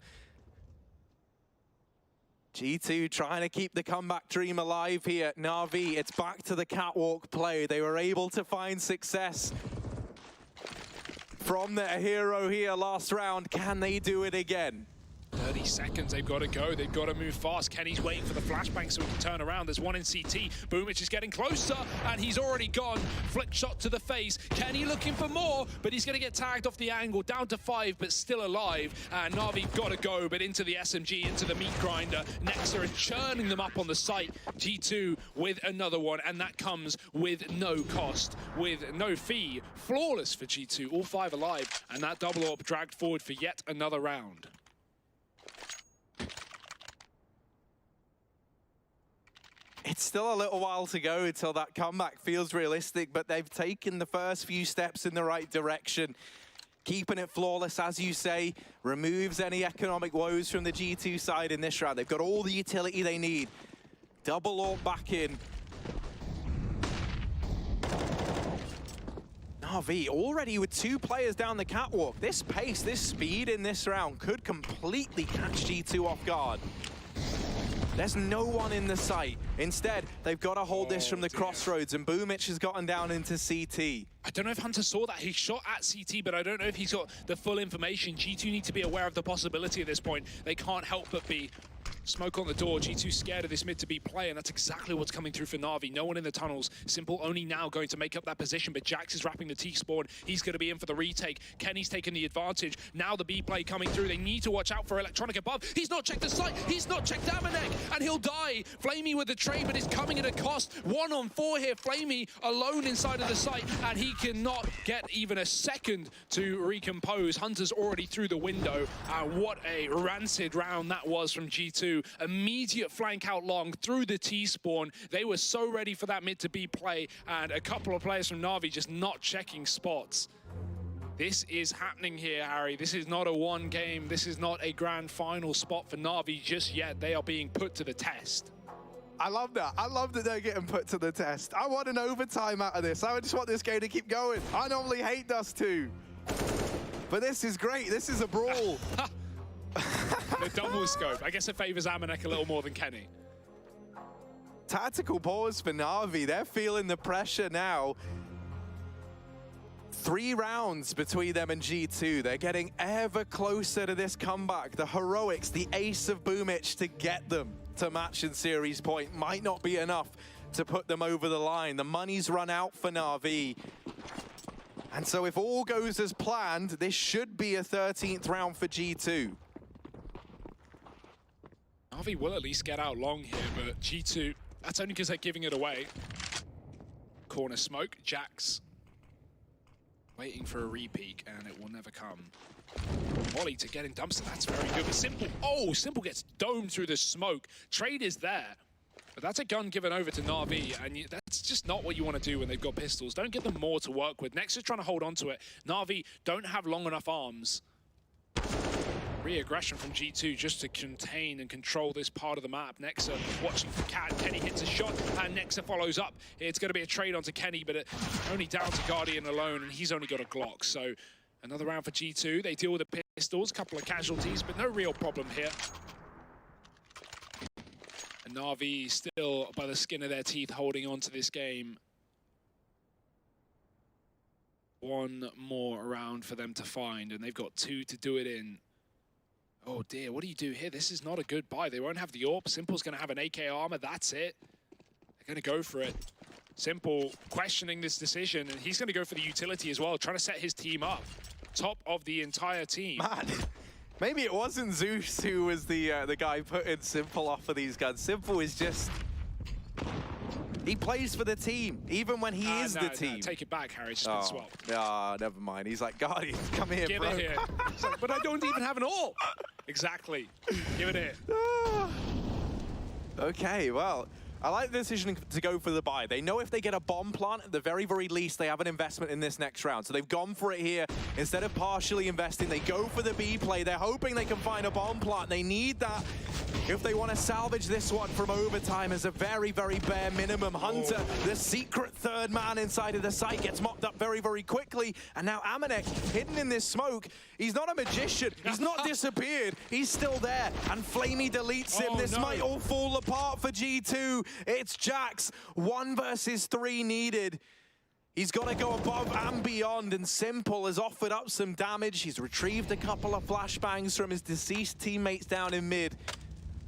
G2 trying to keep the comeback dream alive here. Na'Vi, it's back to the catwalk play. They were able to find success from their hero here last round. Can they do it again? 30 seconds, they've got to go. They've got to move fast. Kenny's waiting for the flashbang so he can turn around. There's one in CT. Boomich is getting closer, and he's already gone. Flick shot to the face. Kenny looking for more, but he's going to get tagged off the angle. Down to 5, but still alive. And Na'Vi got to go, but into the SMG, into the meat grinder. Nexter is churning them up on the site. G2 with another one, and that comes with no cost, with no fee. Flawless for G2, all 5 alive. And that double AWP dragged forward for yet another round. It's still a little while to go until that comeback feels realistic, but they've taken the first few steps in the right direction. Keeping it flawless, as you say, removes any economic woes from the G2 side in this round. They've got all the utility they need. Double AWP back in. Na'Vi already with 2 players down the catwalk. This pace, this speed in this round could completely catch G2 off guard. There's no one in the site. Instead, they've got to hold this from the crossroads, and Boomich has gotten down into CT. I don't know if Hunter saw that. He shot at CT, but I don't know if he's got the full information. G2 need to be aware of the possibility at this point. They can't help but be. Smoke on the door. G2 scared of this mid to be play, and that's exactly what's coming through for Na'Vi. No one in the tunnels. Simple only now going to make up that position, but Jax is wrapping the T-spawn. He's going to be in for the retake. Kenny's taking the advantage. Now the B play coming through. They need to watch out for Electronic above. He's not checked the site. He's not checked Amanek, and he'll die. Flamey with the trade, but it's coming at a cost. 1-on-4 here. Flamey alone inside of the site, and he cannot get even a second to recompose. Hunter's already through the window. What a rancid round that was from G2. Immediate flank out long through the T-spawn. They were so ready for that mid to B play, and a couple of players from Na'Vi just not checking spots. This is happening here, Harry. This is not a one game. This is not a grand final spot for Na'Vi just yet. They are being put to the test. I love that. I love that they're getting put to the test. I want an overtime out of this. I just want this game to keep going. I normally hate Dust 2, but this is great. This is a brawl. The double scope. I guess it favors Amanek a little more than Kenny. Tactical pause for Na'Vi. They're feeling the pressure now. 3 rounds between them and G2. They're getting ever closer to this comeback. The heroics, the ace of Boomich to get them to match and series point might not be enough to put them over the line. The money's run out for Na'Vi. And so if all goes as planned, this should be a 13th round for G2. Na'Vi will at least get out long here, but G2, that's only because they're giving it away. Corner smoke, Jax waiting for a re-peek, and it will never come. Molly to get in dumpster, that's very good. But Simple, oh, Simple gets domed through the smoke. Trade is there, but that's a gun given over to Na'Vi, and that's just not what you want to do when they've got pistols. Don't give them more to work with. Next is trying to hold on to it. Na'Vi don't have long enough arms. Re-aggression from G2 just to contain and control this part of the map. Nexa watching for Cat. Kenny hits a shot and Nexa follows up. It's going to be a trade onto Kenny, but only down to Guardian alone, and he's only got a Glock. So another round for G2. They deal with the pistols, couple of casualties, but no real problem here. And Na'Vi still by the skin of their teeth holding on to this game. One more round for them to find, and they've got 2 to do it in. Oh dear, what do you do here? This is not a good buy. They won't have the AWP. Simple's going to have an AK armor. That's it. They're going to go for it. Simple questioning this decision, and he's going to go for the utility as well, trying to set his team up. Top of the entire team. Man, maybe it wasn't Zeus who was the guy putting Simple off of these guns. Simple is just... He plays for the team, even when he is the team. No, take it back, Harry. It's just been swapped. Ah, never mind. He's like, Guardian, come here, Give bro. it here. Like, but I don't even have an AWP. Exactly. Give it here. Okay, well, I like the decision to go for the buy. They know if they get a bomb plant, at the very, very least, they have an investment in this next round. So they've gone for it here. Instead of partially investing, they go for the B play. They're hoping they can find a bomb plant. They need that if they want to salvage this one from overtime as a very, very bare minimum. Hunter, the secret third man inside of the site, gets mopped up very, very quickly. And now Amanek, hidden in this smoke. He's not a magician. He's not disappeared. He's still there. And Flamey deletes him. This might all fall apart for G2. It's Jax. 1 versus 3 needed. He's got to go above and beyond, and Simple has offered up some damage. He's retrieved a couple of flashbangs from his deceased teammates down in mid.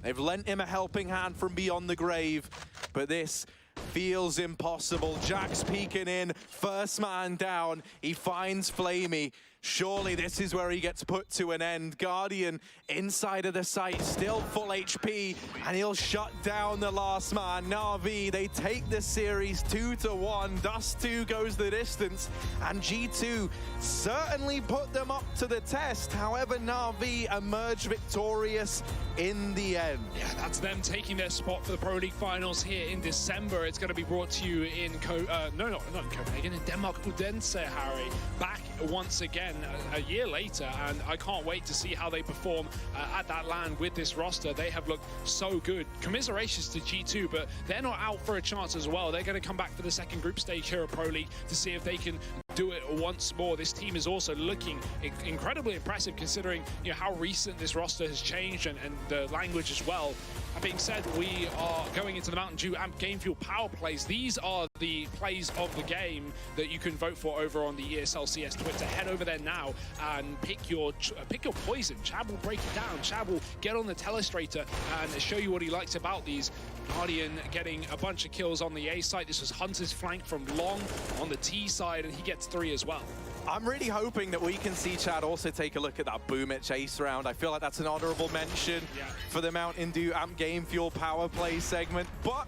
They've lent him a helping hand from beyond the grave, but this feels impossible. Jax peeking in, first man down. He finds Flamey. Surely this is where he gets put to an end. Guardian inside of the site, still full HP, and he'll shut down the last man. Na'Vi, they take the series 2-1. Dust 2 goes the distance, and G2 certainly put them up to the test. However, Na'Vi emerge victorious in the end. Yeah, that's them taking their spot for the Pro League Finals here in December. It's going to be brought to you in not in Copenhagen, in Denmark, Odense, Harry. Back once again a year later, and I can't wait to see how they perform at that LAN with this roster. They have looked so good. Commiserations to G2, but they're not out for a chance as well. They're going to come back for the second group stage here at Pro League to see if they can do it once more. This team is also looking incredibly impressive considering how recent this roster has changed and the language as well. That being said, we are going into the Mountain Dew Amp Game Fuel Power Plays. These are the plays of the game that you can vote for over on the ESL CS Twitter. Head over there now and pick your poison. Chad will break it down. Chad will get on the telestrator and show you what he likes about these. Guardian getting a bunch of kills on the A side. This was Hunter's flank from long on the T side, and he gets 3 as well. I'm really hoping that we can see Chad also take a look at that Boomich ace round. I feel like that's an honorable mention for the Mountain Dew Amp Game Fuel Power Play segment. But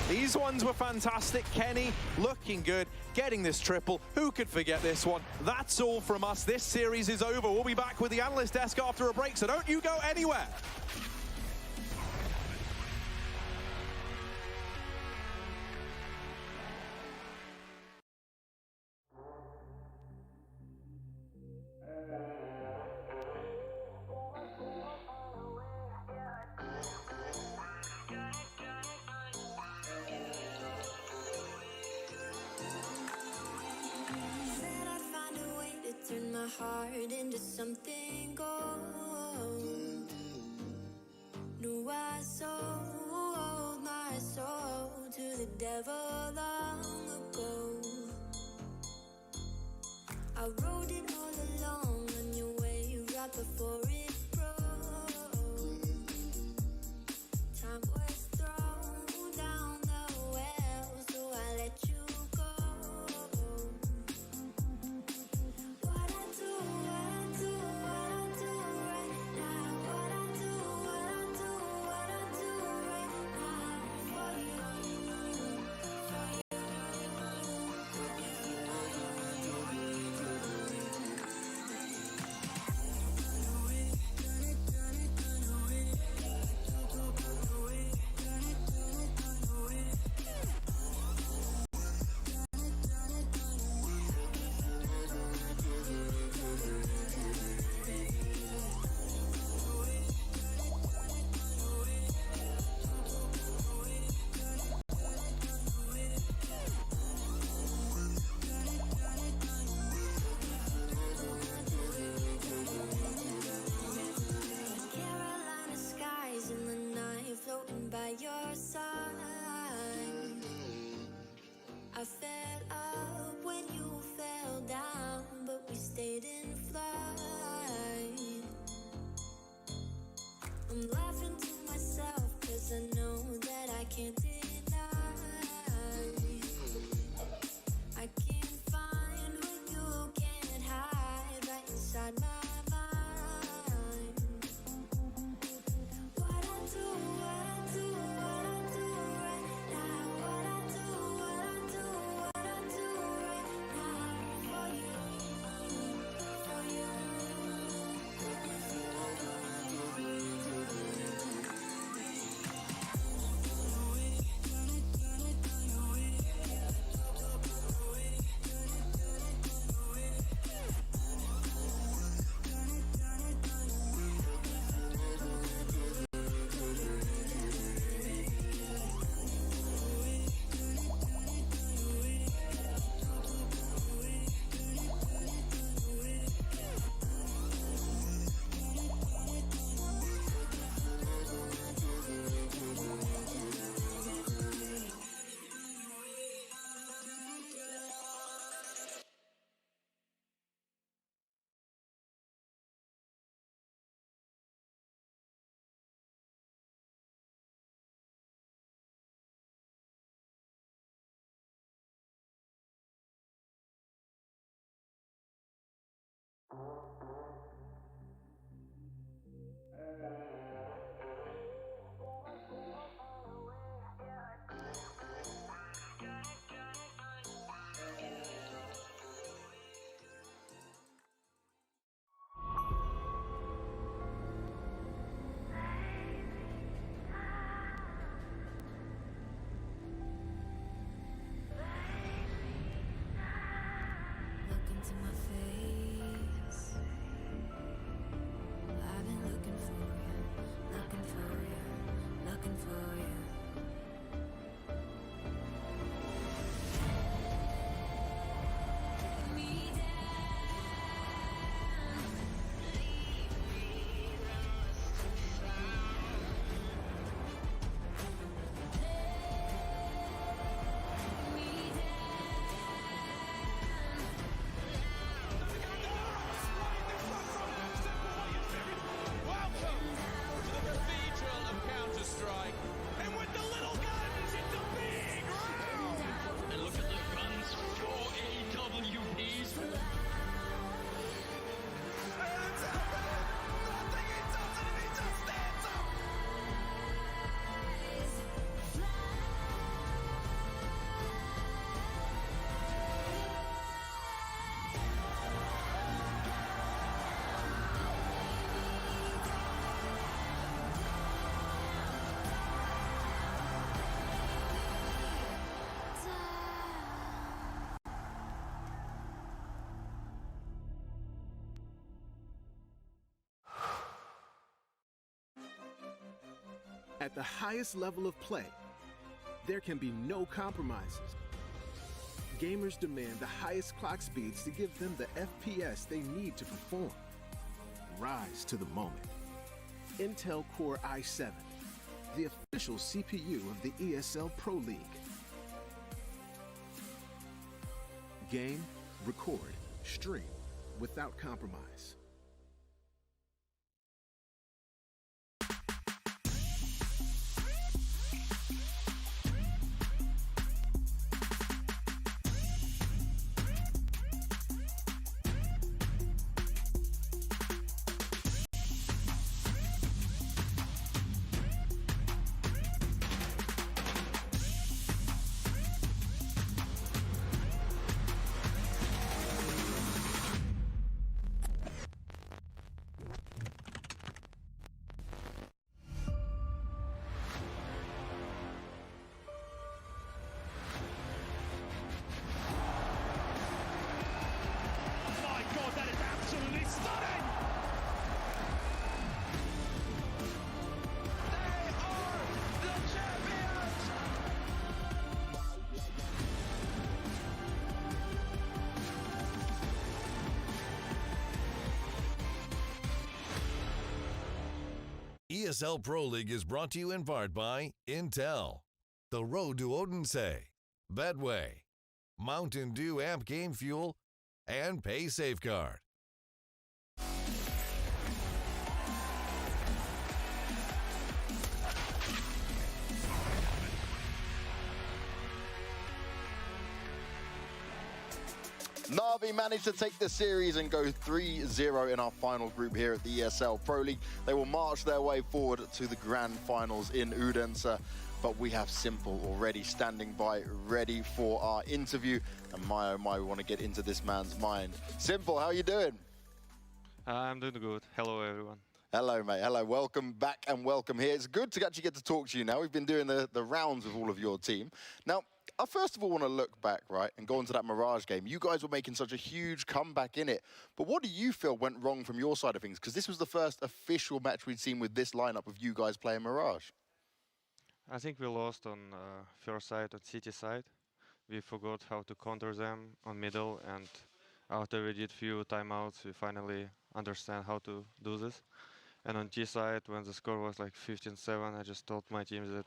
these ones were fantastic. Kenny looking good, getting this triple. Who could forget this one? That's all from us. This series is over. We'll be back with the analyst desk after a break, so don't you go anywhere. Turn my heart into something gold. Knew I sold my soul to the devil long ago. I rode it all along on your way right before it broke. Time was thrown down the well to my face. I've been looking for you, looking for you, looking for you. Take me down, leave me lost and found. Take me Welcome to the cathedral of Counter-Strike. And with the little guns, it's a big round! And look at the guns, 4 AWPs. Hands up! Nothing he does, and he just stands up! At the highest level of play, there can be no compromises. Gamers demand the highest clock speeds to give them the FPS they need to perform. Rise to the moment. Intel Core i7, the official CPU of the ESL Pro League. Game, record, stream without compromise. My God, that is absolutely stunning! They are the champions! ESL Pro League is brought to you in part by Intel, The Road to Odense, Betway, Mountain Dew Amp Game Fuel, and Pay Safeguard. Na'Vi managed to take the series and go 3-0 in our final group here at the ESL Pro League. They will march their way forward to the grand finals in Odense. But we have Simple already standing by, ready for our interview. And my oh my, we want to get into this man's mind. Simple, how are you doing? I'm doing good. Hello, everyone. Hello, mate. Hello. Welcome back and welcome here. It's good to actually get to talk to you now. We've been doing the rounds with all of your team. Now, I first of all want to look back, right, and go into that Mirage game. You guys were making such a huge comeback in it. But what do you feel went wrong from your side of things? Because this was the first official match we'd seen with this lineup of you guys playing Mirage. I think we lost on first side, on city side. We forgot how to counter them on middle, and after we did few timeouts, we finally understand how to do this. And on T side, when the score was like 15-7, I just told my team that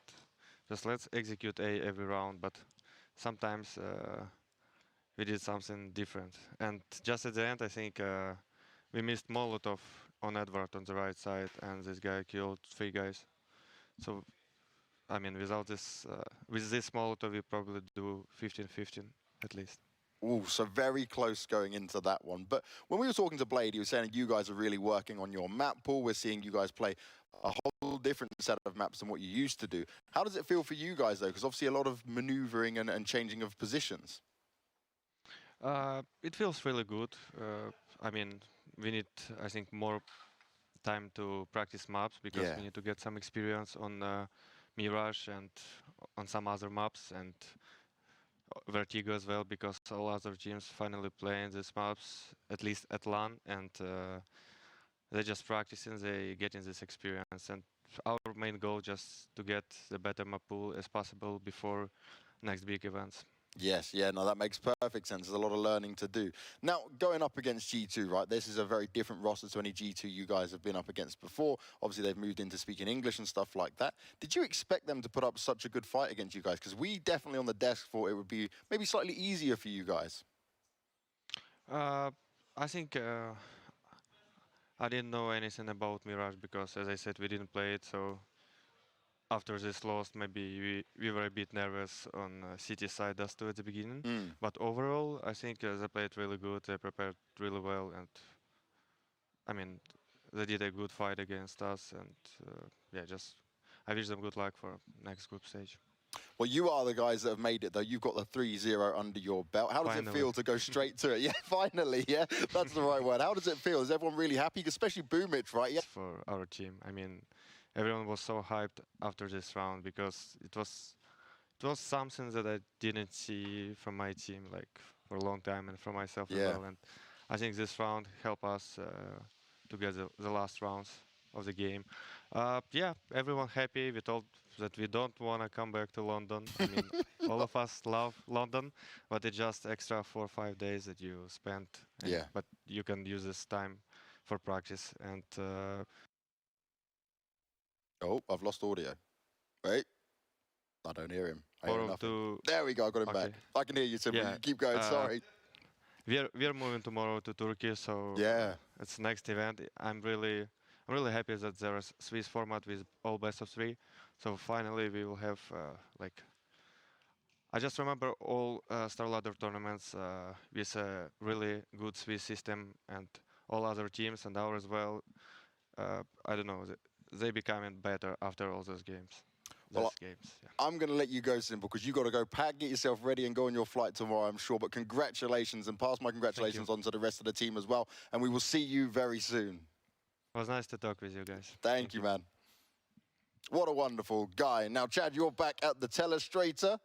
just let's execute A every round, but sometimes we did something different. And just at the end, I think we missed Molotov on Edward on the right side, and this guy killed 3 guys. So, I mean, without this, with this Molotov, we probably do 15-15 at least. Ooh, so very close going into that one. But when we were talking to Blade, he was saying you guys are really working on your map pool. We're seeing you guys play a whole different set of maps than what you used to do. How does it feel for you guys, though? Because obviously a lot of maneuvering and changing of positions. It feels really good. I mean, we need, I think, more time to practice maps because we need to get some experience on Mirage and on some other maps. And Vertigo as well, because all other teams finally playing these maps, at least at LAN, and they're just practicing, they getting this experience. And our main goal just to get the better map pool as possible before next big events. Yes, yeah, no, that makes perfect sense. There's a lot of learning to do. Now, going up against G2, right, this is a very different roster to any G2 you guys have been up against before. Obviously, they've moved into speaking English and stuff like that. Did you expect them to put up such a good fight against you guys? Because we definitely on the desk thought it would be maybe slightly easier for you guys. I think I didn't know anything about Mirage because, as I said, we didn't play it, so after this loss, maybe we were a bit nervous on City side as to at the beginning. But overall, I think they played really good, they prepared really well, and I mean, they did a good fight against us, and yeah, just I wish them good luck for next group stage. Well, you are the guys that have made it, though. You've got the 3-0 under your belt. How does it feel to go straight to it? Yeah, finally, yeah, that's the right word. How does it feel? Is everyone really happy? Especially Boomich, right? Yeah. For our team, I mean, everyone was so hyped after this round because it was something that I didn't see from my team like for a long time and from myself as well. And I think this round helped us to get the last rounds of the game. Yeah, everyone happy. We told that we don't want to come back to London. I mean, all of us love London, but it's just extra 4 or 5 days that you spent. Yeah. But you can use this time for practice. And oh, I've lost audio. Wait. I don't hear him. There we go, I got him back. I can hear you, Simple. Yeah, You keep going, sorry. We are moving tomorrow to Turkey, so yeah, it's next event. I'm really happy that there is Swiss format with all best of 3. So finally we will have like, I just remember all Star Ladder tournaments with a really good Swiss system, and all other teams and ours as well. I don't know, they becoming better after all those games. Well, I'm going to let you go, Simple, because you got to go pack, get yourself ready, and go on your flight tomorrow, I'm sure. But congratulations, and pass my congratulations on to the rest of the team as well. And we will see you very soon. It was nice to talk with you guys. Thank you, man. What a wonderful guy. Now, Chad, you're back at the telestrator.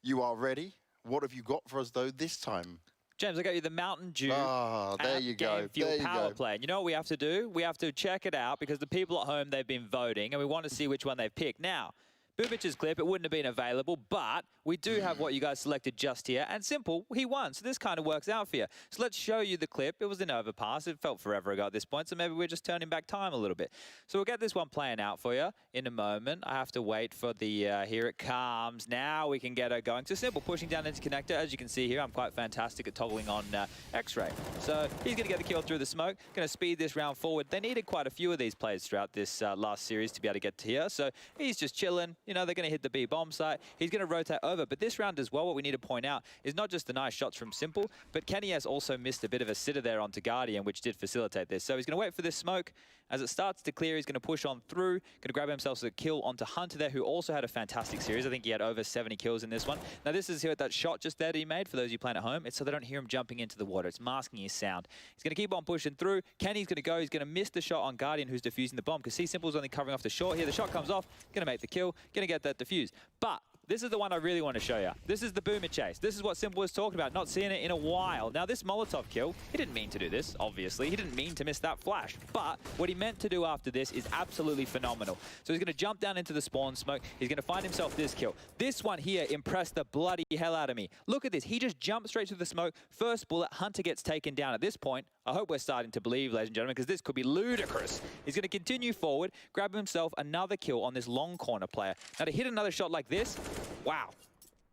You are ready. What have you got for us, though, this time? James, I got you the Mountain Dew there you go. Game Fuel Power Play. And you know what we have to do? We have to check it out because the people at home, they've been voting, and we want to see which one they've picked. Now, Bubich's clip, it wouldn't have been available, but we do have what you guys selected just here, and Simple, he won, so this kind of works out for you. So let's show you the clip. It was in Overpass. It felt forever ago at this point, so maybe we're just turning back time a little bit. So we'll get this one playing out for you in a moment. I have to wait for the, here it comes. Now we can get her going. So Simple pushing down into connector. As you can see here, I'm quite fantastic at toggling on X-Ray. So he's going to get the kill through the smoke, going to speed this round forward. They needed quite a few of these players throughout this last series to be able to get to here. So he's just chilling. You know, they're going to hit the B bomb site. He's going to rotate over. But this round as well, what we need to point out is not just the nice shots from Simple, but Kenny has also missed a bit of a sitter there onto Guardian, which did facilitate this. So he's going to wait for this smoke. As it starts to clear, he's going to push on through. Going to grab himself a kill onto Hunter there, who also had a fantastic series. I think he had over 70 kills in this one. Now this is here that shot just there that he made, for those of you playing at home. It's so they don't hear him jumping into the water. It's masking his sound. He's going to keep on pushing through. Kenny's going to go. He's going to miss the shot on Guardian, who's defusing the bomb, because see, Simple's only covering off the short here. The shot comes off. Going to make the kill. Going to get that defused. But this is the one I really want to show you. This is the boomer chase. This is what Simple was talking about, not seeing it in a while. Now, this Molotov kill, he didn't mean to do this, obviously. He didn't mean to miss that flash. But what he meant to do after this is absolutely phenomenal. So he's going to jump down into the spawn smoke. He's going to find himself this kill. This one here impressed the bloody hell out of me. Look at this. He just jumped straight through the smoke. First bullet, Hunter gets taken down. At this point, I hope we're starting to believe, ladies and gentlemen, because this could be ludicrous. He's going to continue forward, grab himself another kill on this long corner player. Now, to hit another shot like this, wow.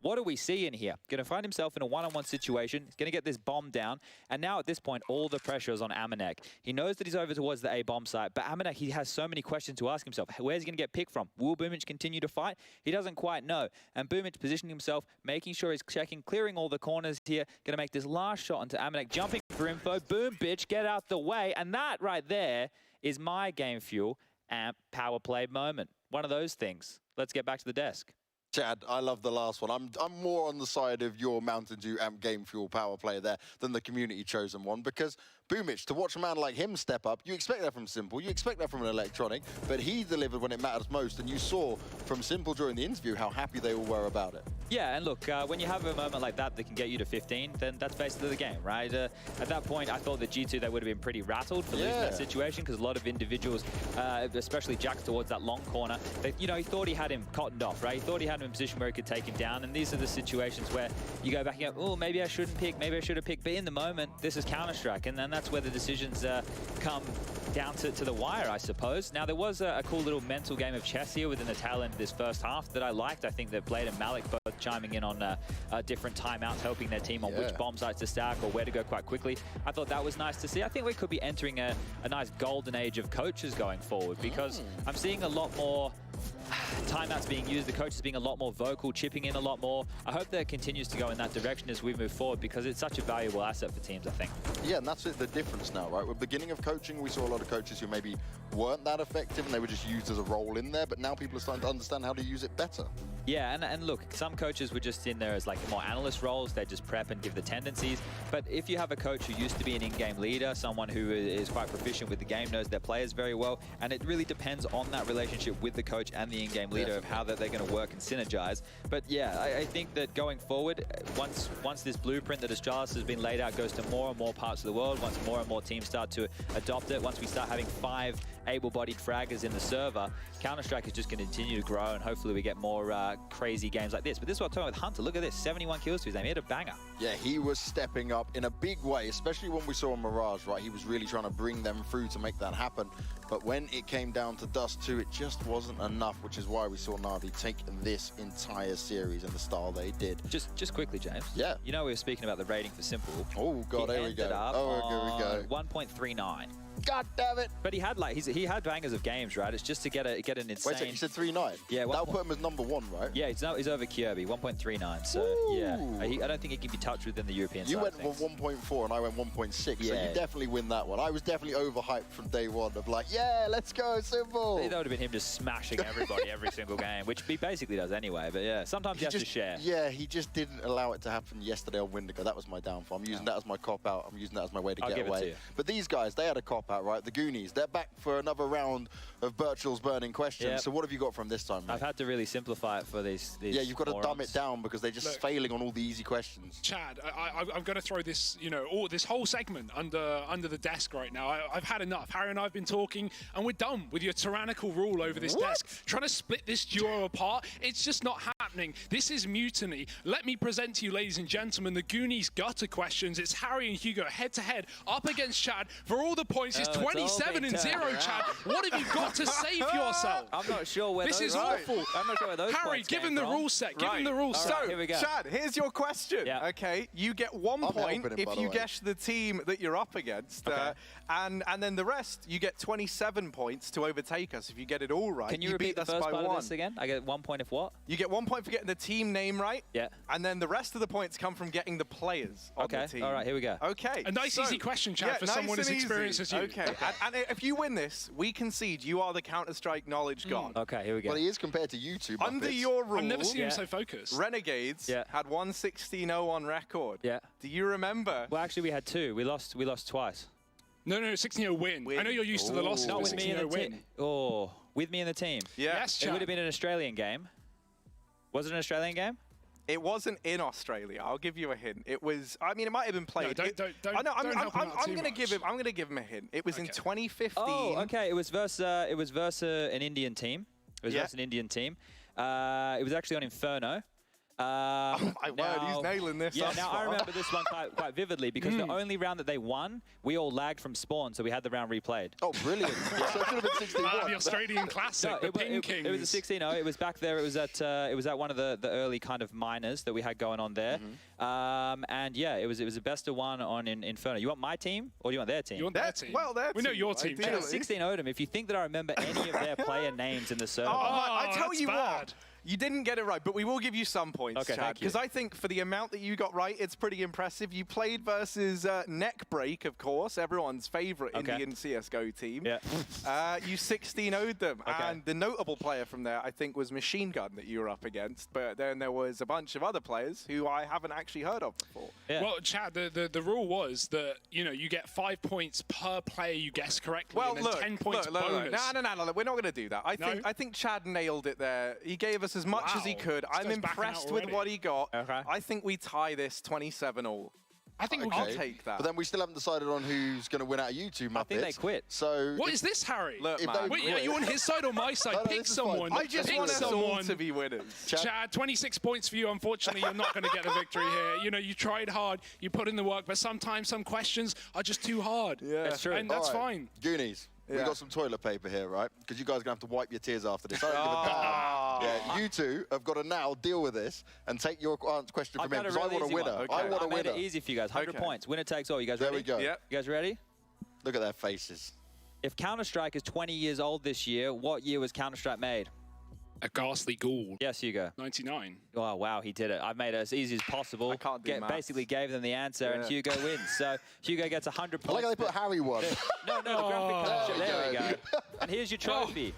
What do we see in here? Going to find himself in a one-on-one situation. He's going to get this bomb down. And now at this point, all the pressure is on Amanek. He knows that he's over towards the A bomb site, but Amanek, he has so many questions to ask himself. Where's he going to get picked from? Will Boomich continue to fight? He doesn't quite know. And Boomich positioning himself, making sure he's checking, clearing all the corners here. Going to make this last shot onto Amanek, jumping for info. Boom, bitch, get out the way. And that right there is my Game Fuel amp power play moment. One of those things. Let's get back to the desk. Chad, I love the last one. I'm more on the side of your Mountain Dew Amp Game Fuel power play there than the community chosen one, because Boomich, to watch a man like him step up, you expect that from Simple, you expect that from an Electronic, but he delivered when it matters most, and you saw from Simple during the interview how happy they all were about it. Yeah, and look, when you have a moment like that can get you to 15, then that's basically the game, right? At that point, I thought that G2, they would have been pretty rattled for losing that situation, because a lot of individuals, especially Jack towards that long corner, he thought he had him cottoned off, right? He thought he had him in a position where he could take him down, and these are the situations where you go back and go, oh, maybe I shouldn't pick, maybe I should have picked, but in the moment, this is Counter-Strike, and then that's where the decisions come down to the wire, I suppose. Now, there was a cool little mental game of chess here within the tail end of this first half that I liked. I think that Blade and Malik both chiming in on different timeouts, helping their team on which bomb sites to stack or where to go quite quickly. I thought that was nice to see. I think we could be entering a nice golden age of coaches going forward, because I'm seeing a lot more timeouts being used, the coaches being a lot more vocal, chipping in a lot more. I hope that it continues to go in that direction as we move forward, because it's such a valuable asset for teams, I think. Yeah, and that's the difference now, right? With the beginning of coaching, we saw a lot of coaches who maybe weren't that effective and they were just used as a role in there, but now people are starting to understand how to use it better. Yeah, and look, some coaches were just in there as like more analyst roles. They just prep and give the tendencies. But if you have a coach who used to be an in-game leader, someone who is quite proficient with the game, knows their players very well, and it really depends on that relationship with the coach and the in-game leader of how they're going to work and synergize. But yeah, I think that going forward, once this blueprint that Astralis has been laid out goes to more and more parts of the world, once more and more teams start to adopt it, once we start having 5 able-bodied fraggers in the server, Counter-Strike is just going to continue to grow, and hopefully we get more crazy games like this. But this is what I'm talking about with Hunter. Look at this, 71 kills to his name. He had a banger. Yeah, he was stepping up in a big way, especially when we saw Mirage, right? He was really trying to bring them through to make that happen. But when it came down to Dust 2, it just wasn't enough, which is why we saw Na'Vi take this entire series in the style they did. Just quickly, James. Yeah. You know we were speaking about the rating for Simple. Oh, God, here we go. Oh, here we go. 1.39. God damn it! But he had bangers of games, right? It's just to get an insane. Wait a second, you said 3.9. Yeah, that'll put him as #1, right? Yeah, he's over Kirby, 1.39. So yeah, I don't think he can be touched within the European. You went for 1.4 and I went 1.6, so you definitely win that one. I was definitely overhyped from day one of like, yeah, let's go Simple. That would have been him just smashing everybody every single game, which he basically does anyway. But yeah, sometimes you have to share. Yeah, he just didn't allow it to happen yesterday on Windigo. That was my downfall. I'm using that as my cop out. I'm using that as my way to get away. But these guys, they had a cop out, right? The Goonies. They're back for another round of Birchall's burning questions. Yep. So what have you got from this time, mate? I've had to really simplify it for these yeah, you've got to dumb it down because they're just failing on all the easy questions. Chad, I'm going to throw this, this whole segment under the desk right now. I've had enough. Harry and I have been talking, and we're done with your tyrannical rule over this desk. Trying to split this duo apart, it's just not happening. This is mutiny. Let me present to you, ladies and gentlemen, the Goonies gutter questions. It's Harry and Hugo head-to-head up against Chad for all the points. It's 27-0, Chad. What have you got to say for yourself? I'm not sure where this is awful. I'm not sure where those Harry, give him the rule set. Give him the rule set. So, here we go. Chad, here's your question. Yeah. Okay, you get 1 point if you guess the team that you're up against, and then the rest you get 27 points to overtake us if you get it all right. Can you repeat the first part of this again? I get 1 point if what? You get 1 point for getting the team name right. Yeah. And then the rest of the points come from getting the players on the team. All right, here we go. Okay. A nice easy question, Chad, for someone as experienced as you. Okay. And if you win this, we concede you are the Counter-Strike knowledge god. Okay, here we go. Well, he is compared to you two. Under your rules, I've never seen him so focused. Renegades had 116-0 on record. Yeah. Do you remember? Well, actually, we had 2. We lost twice. No, 16-0 win. I know you're used to the losses. Not with me in the team. Oh, with me in the team. Yeah. Yes, Chad. It would have been an Australian game. Was it an Australian game? It wasn't in Australia. I'll give you a hint. It was. I mean, it might have been played. No, I'm going to give him. I'm going to give him a hint. It was in 2015. Oh, okay. It was versus an Indian team. It was versus an Indian team. It was actually on Inferno. Oh my word, he's nailing this. Yeah, now I remember this one quite vividly because the only round that they won, we all lagged from spawn, so we had the round replayed. Oh, brilliant. So it should have been 16-1. The Australian Classic, the Ping Kings. It was a 16-0. It was back there. It was at one of the early kind of minors that we had going on there. And yeah, it was a best of one on Inferno. You want my team or do you want their team? You want their team. Well, their we know your team. Yeah, 16-0'd them. If you think that I remember any of their player names in the server. I tell you what. You didn't get it right, but we will give you some points, okay, Chad. Because I think for the amount that you got right, it's pretty impressive. You played versus Neckbreak, of course, everyone's favorite Indian CSGO team. Yeah. You 16-0'd them. And the notable player from there, I think, was Machine Gun that you were up against. But then there was a bunch of other players who I haven't actually heard of before. Yeah. Well, Chad, the rule was that, you know, you get 5 points per player you guess correctly, and then 10 points bonus. No, we're not going to do that. I think Chad nailed it there. He gave us as much as he could. I'm impressed with what he got. I think we tie this 27-all. I think I'll take that. But then we still haven't decided on who's going to win out of you two, Muppets. I think they quit. So what is this, Harry? Look, man. Wait, are you on his side or my side? No, Pick someone. I just want us all to be winners. Chad, 26 points for you. Unfortunately, you're not going to get a victory here. You know, you tried hard, you put in the work, but sometimes some questions are just too hard. Yeah, that's true. And that's fine. Goonies. We got some toilet paper here, right? Because you guys are going to have to wipe your tears after this. I don't give a damn. Yeah, you two have got to now deal with this and take your question from him, because I want a winner. I want a winner. I made it easy for you guys. 100 points. Winner takes all. You guys there ready? There we go. Yep. You guys ready? Look at their faces. If Counter-Strike is 20 years old this year, what year was Counter-Strike made? A ghastly ghoul. Yes, Hugo. 99. Oh, wow, he did it. I made it as easy as possible. I can't do maths. Basically gave them the answer, and Hugo wins. So Hugo gets 100 points. I like how they put Harry one. No, the graphic capture. There we go. And here's your trophy.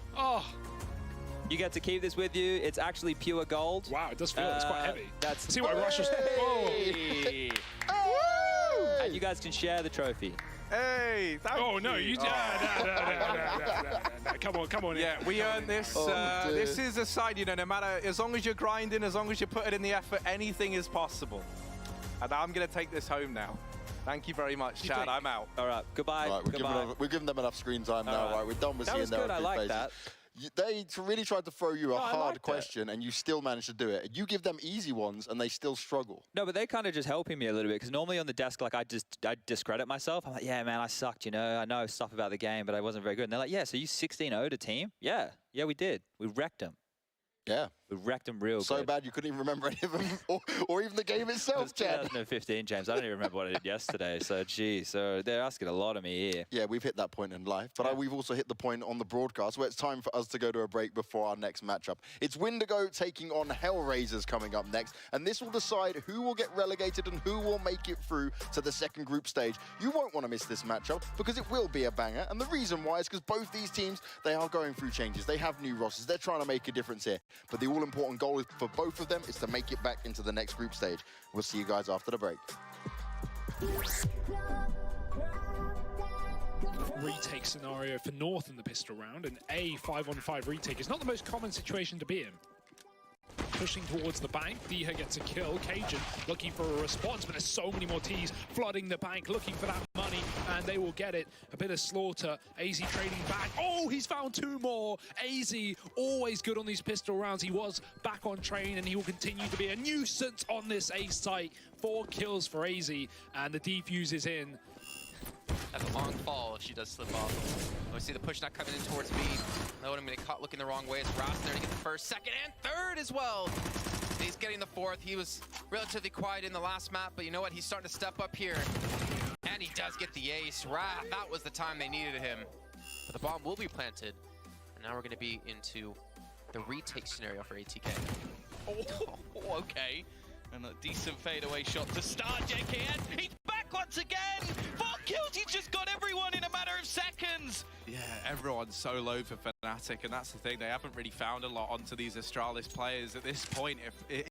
You get to keep this with you. It's actually pure gold. Wow, it does feel it's quite heavy. That's see why Russia's. And you guys can share the trophy. Hey, no, you no. Come on. Yeah, we earned this. This is a side, you know, no matter, as long as you're grinding, as long as you put it in the effort, anything is possible. And I'm going to take this home now. Thank you very much, Chad. I'm out. All right, goodbye. Right, we're giving them enough screen time now. Right, we're done with seeing their good. I like faces. that. They really tried to throw you a hard question, and you still managed to do it. You give them easy ones, and they still struggle. No, but they kind of just helping me a little bit, because normally on the desk, like I discredit myself. I'm like, yeah, man, I sucked, you know. I know stuff about the game, but I wasn't very good. And they're like, yeah, so you 16-0'd a team? Yeah, we did. We wrecked them. Yeah. We wrecked them real good. So bad you couldn't even remember any of them, or even the game itself, Chad. 2015, James. I don't even remember what I did yesterday. So, geez. So they're asking a lot of me here. Yeah, we've hit that point in life. But we've also hit the point on the broadcast where it's time for us to go to a break before our next matchup. It's Wendigo taking on Hellraisers coming up next. And this will decide who will get relegated and who will make it through to the second group stage. You won't want to miss this matchup because it will be a banger. And the reason why is because both these teams, they are going through changes. They have new rosters. They're trying to make a difference here. But the all-important goal is for both of them is to make it back into the next group stage. We'll see you guys after the break. Retake scenario for North in the pistol round, and a 5-on-5 retake is not the most common situation to be in. Pushing towards the bank, Diha gets a kill. Cajun looking for a response, but there's so many more Ts flooding the bank, looking for that money, and they will get it. A bit of slaughter. AZ trading back. Oh, he's found 2 more. AZ, always good on these pistol rounds. He was back on train, and he will continue to be a nuisance on this A site. 4 kills for AZ, and the defuse is in. That's a long fall if she does slip off. We see the push not coming in towards B. No, I'm going to get caught looking the wrong way. It's Ross there to get the first, second, and third as well. He's getting the 4th. He was relatively quiet in the last map, but you know what? He's starting to step up here. And he does get the ace. Wrath, that was the time they needed him. But the bomb will be planted. And now we're going to be into the retake scenario for ATK. Oh, okay. And a decent fadeaway shot to start JKN. He's back once again. 4 kills. He's just got everyone in a matter of seconds. Yeah, everyone's so low for Fnatic, and that's the thing. They haven't really found a lot onto these Astralis players at this point. If